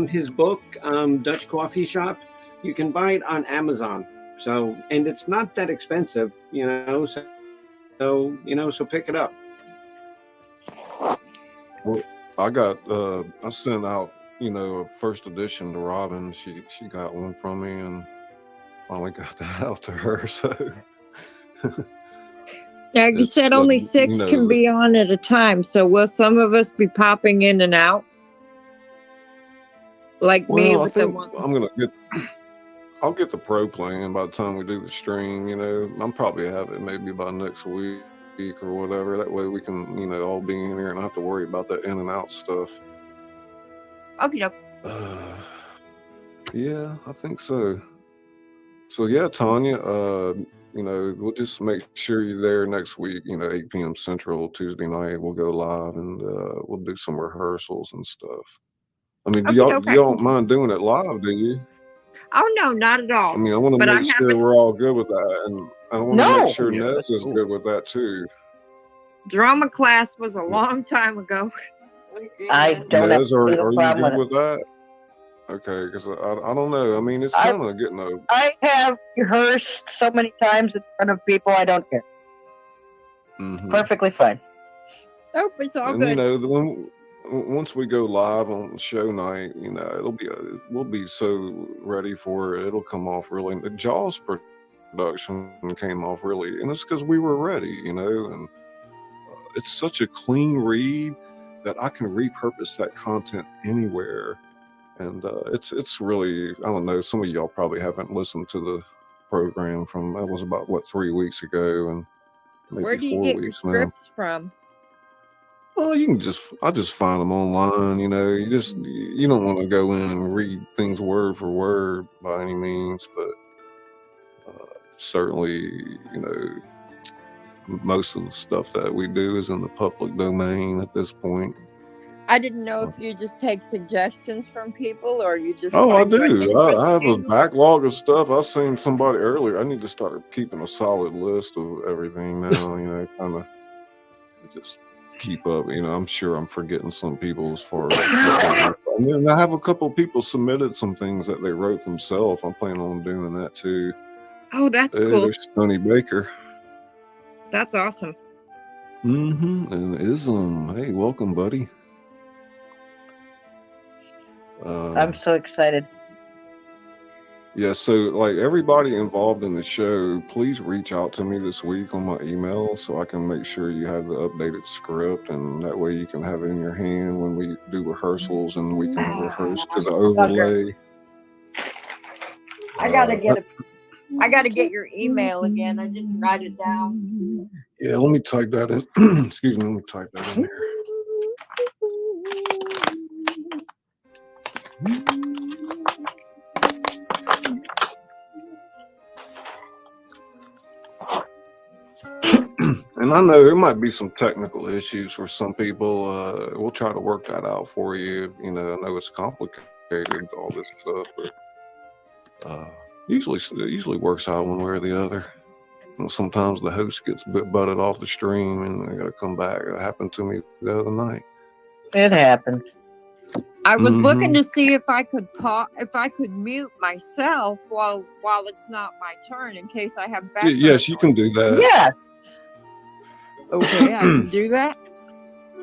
his book, Dutch Coffee Shop, you can buy it on Amazon. So, and it's not that expensive, you know. So pick it up. Well, I sent out, you know, a first edition to Robin. She got one from me and finally got that out to her. So Yeah, you said only 6 can be on at a time. So will some of us be popping in and out? Like me with the one. I'll get the pro plan by the time we do the stream. You know, I'll probably have it maybe by next week or whatever. That way we can, you know, all be in here and not have to worry about that in and out stuff. Okay, doke. Yeah, I think so. So yeah, Tanya, you know, we'll just make sure you're there next week, you know, 8 p.m. Central, Tuesday night. We'll go live and we'll do some rehearsals and stuff. I mean, you don't mind doing it live, do you? Oh, no, not at all. I mean, I want to make sure we're all good with that. And I want to make sure Nez is good with that, too. Drama class was a long time ago. I don't Nez, have are a you problem good with that? Okay, because I don't know. I mean, it's kind of getting a... I have rehearsed so many times in front of people, I don't care. Mm-hmm. Perfectly fine. Nope, it's all and, good. You know, once we go live on show night, you know, we'll be so ready for it. It'll come off really. The Jaws production came off really, and it's because we were ready, you know. And it's such a clean read that I can repurpose that content anywhere. And it's really, I don't know. Some of y'all probably haven't listened to the program from that was about 3 weeks ago, and maybe Where do you 4 get weeks your now. scripts from? Well, I just find them online, you know. You don't want to go in and read things word for word by any means, but certainly, you know, most of the stuff that we do is in the public domain at this point. I didn't know if you just take suggestions from people or you just. Oh, I find what do. I have a interesting. backlog of stuff. I've seen somebody earlier. I need to start keeping a solid list of everything now, you know, kind of just keep up. You know, I'm sure I'm forgetting some people as far as. And then I have a couple of people submitted some things that they wrote themselves. I'm planning on doing that too. Oh, that's cool. There's Tony Baker. That's awesome. And Islam. Hey, welcome, buddy. I'm so excited. Yeah, so like everybody involved in the show, please reach out to me this week on my email so I can make sure you have the updated script, and that way you can have it in your hand when we do rehearsals and we can rehearse to the overlay. I gotta get your email again. I didn't write it down. Yeah, let me type that in. Excuse me, let me type that in here. And I know there might be some technical issues for some people. We'll try to work that out for you. You know, I know it's complicated, all this stuff, but usually it usually works out one way or the other. And sometimes the host gets butted off the stream and they got to come back. It happened to me the other night. It happened. I was looking to see if I could mute myself while it's not my turn in case I have background. Yes, you can do that. Yeah. Okay, I can do that.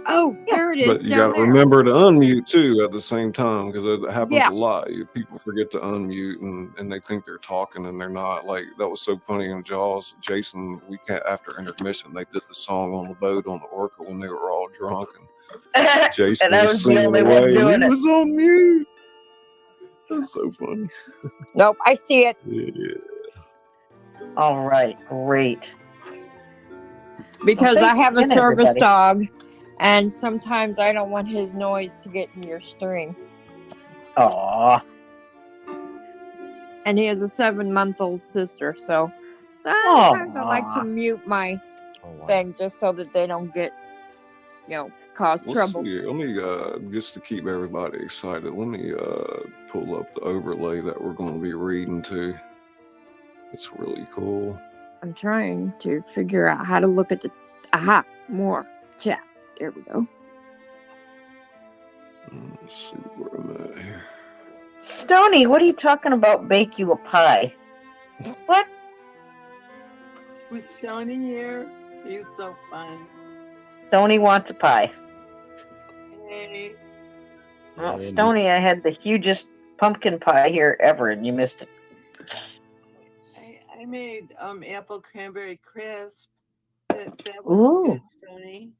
Oh, there it is. But you got to remember to unmute too at the same time, because it happens a lot. People forget to unmute and they think they're talking and they're not. Like that was so funny in Jaws. Jason, after intermission, they did the song on the boat on the Orca when they were all drunk, and Jason and was singing away. He was on mute. That's so funny. Nope, I see it. Yeah. All right, great. Because I have a again, service everybody. dog, and sometimes I don't want his noise to get in your stream. Aww. And he has a 7-month-old sister, so sometimes I like to mute my thing just so that they don't get, cause trouble. See. Let me just to keep everybody excited. Let me pull up the overlay that we're going to be reading to. It's really cool. I'm trying to figure out how to look at the more chat. There we go. Let's see where I'm at here. Stoney, what are you talking about? Bake you a pie? What? With Stoney here, he's so fun. Stoney wants a pie. Hey. Well, Stoney, I had the hugest pumpkin pie here ever, and you missed it. I made apple cranberry crisp. That was good, Stoney.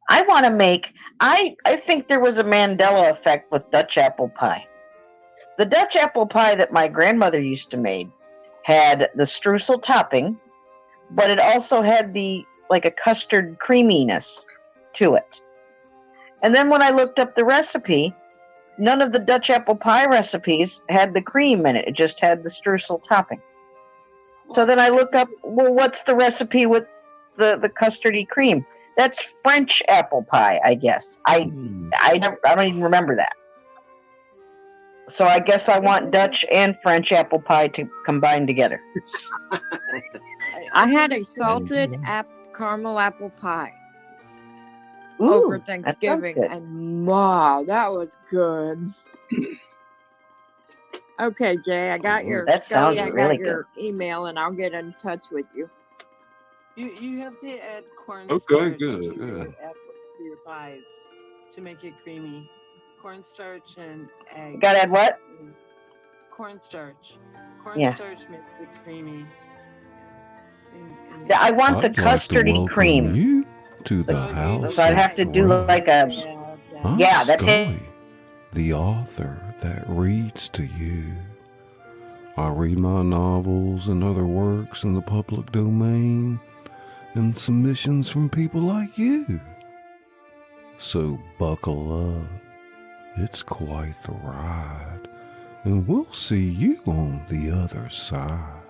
I want to make. I think there was a Mandela effect with Dutch apple pie. The Dutch apple pie that my grandmother used to make had the streusel topping, but it also had like a custard creaminess to it. And then when I looked up the recipe, none of the Dutch apple pie recipes had the cream in it. It just had the streusel topping. So then I look up, well, what's the recipe with the custardy cream? That's French apple pie, I guess. I don't even remember that. So I guess I want Dutch and French apple pie to combine together. I had a salted caramel apple pie over Thanksgiving, and wow, that was good. Okay, Jay, I got your email, and I'll get in touch with you. You have to add cornstarch to your pies to make it creamy. Cornstarch and eggs. You gotta add what? Cornstarch. Cornstarch makes it creamy. I want the custardy cream. You to the house. So I'd have to do like a. I'm Scully, the author that reads to you. I read my novels and other works in the public domain and submissions from people like you. So buckle up. It's quite the ride, and we'll see you on the other side.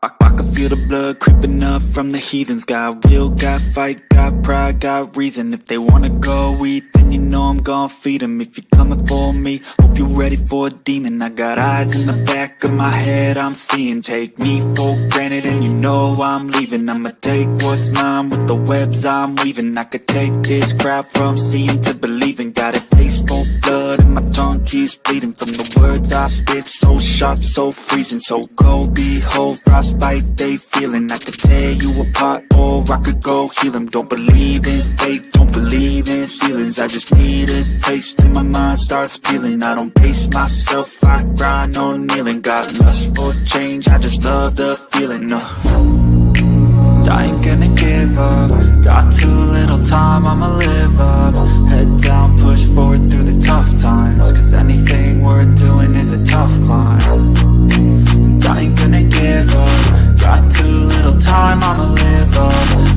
I can feel the blood creeping up from the heathens. Got will, got fight, got pride, got reason. If they wanna go eat, then you know I'm gon' feed them. If you're coming for me, hope you're ready for a demon. I got eyes in the back of my head, I'm seeing. Take me for granted and you know I'm leaving. I'ma take what's mine with the webs I'm weaving. I could take this crowd from seeing to believing. Got a taste for blood and my tongue keeps bleeding from the words I spit. So sharp, so freezing, so cold. Behold, frostbite they feeling. I could tear you apart or I could go heal them. Don't believe in fate, don't believe in ceilings. I just need a taste and my mind starts peeling. I don't pace myself, I grind on kneeling. Got lust for change, I just love the feeling. I ain't gonna give up. Got too little time, I'ma live up. Head down, push forward through the tough times. Cause anything worth doing is a tough climb. And I ain't gonna give up. Got too little time, I'ma live up.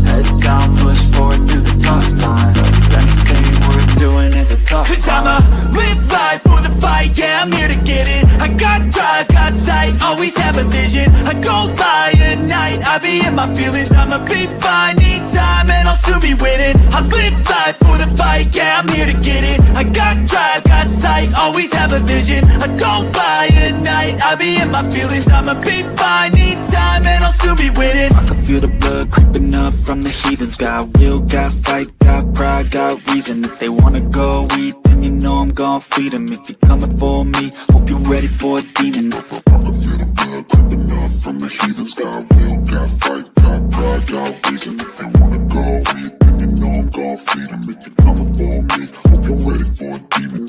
Head down, push forward through the tough times. Cause anything worth doing is a tough climb. Cause I'ma live life for the fight, yeah, I'm here to get it. I got drive, got sight, always have a vision. I go by at night, I be in my feelings. I'ma be fine, need time, and I'll soon be winning. I live life for the fight, yeah, I'm here to get it. I got drive, got sight, always have a vision. I don't lie at night, I be in my feelings. I'ma be fine, need time, and I'll soon be winning. I can feel the blood creeping up from the heathens. Got will, got fight, got pride, got reason. If they wanna go eat, then you know I'm gon' feed them. If you're coming for me, hope you're ready for a demon. I can feel the blood creeping up from the heathens. Got will, got fight, got pride, got reason. If they wanna go eat, then you know I'm gon' feed them. If you're coming for me, hope you're ready for a demon.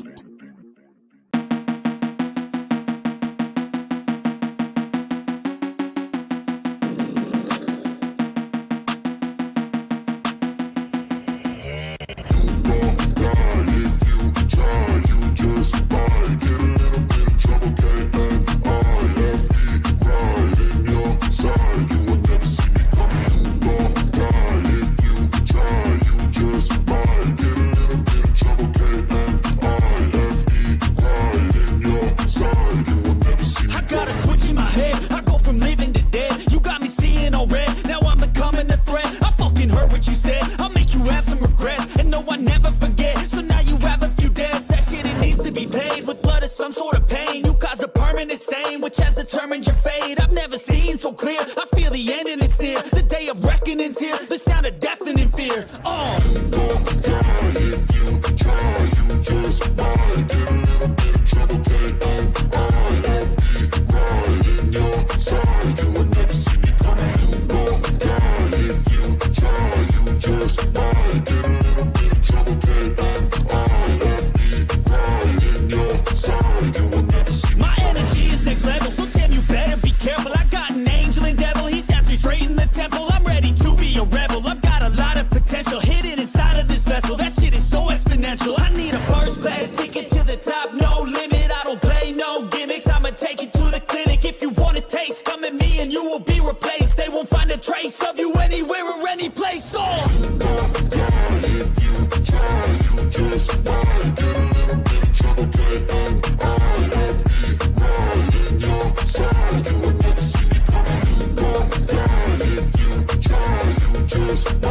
If you try, you just might get a little bit of trouble, Just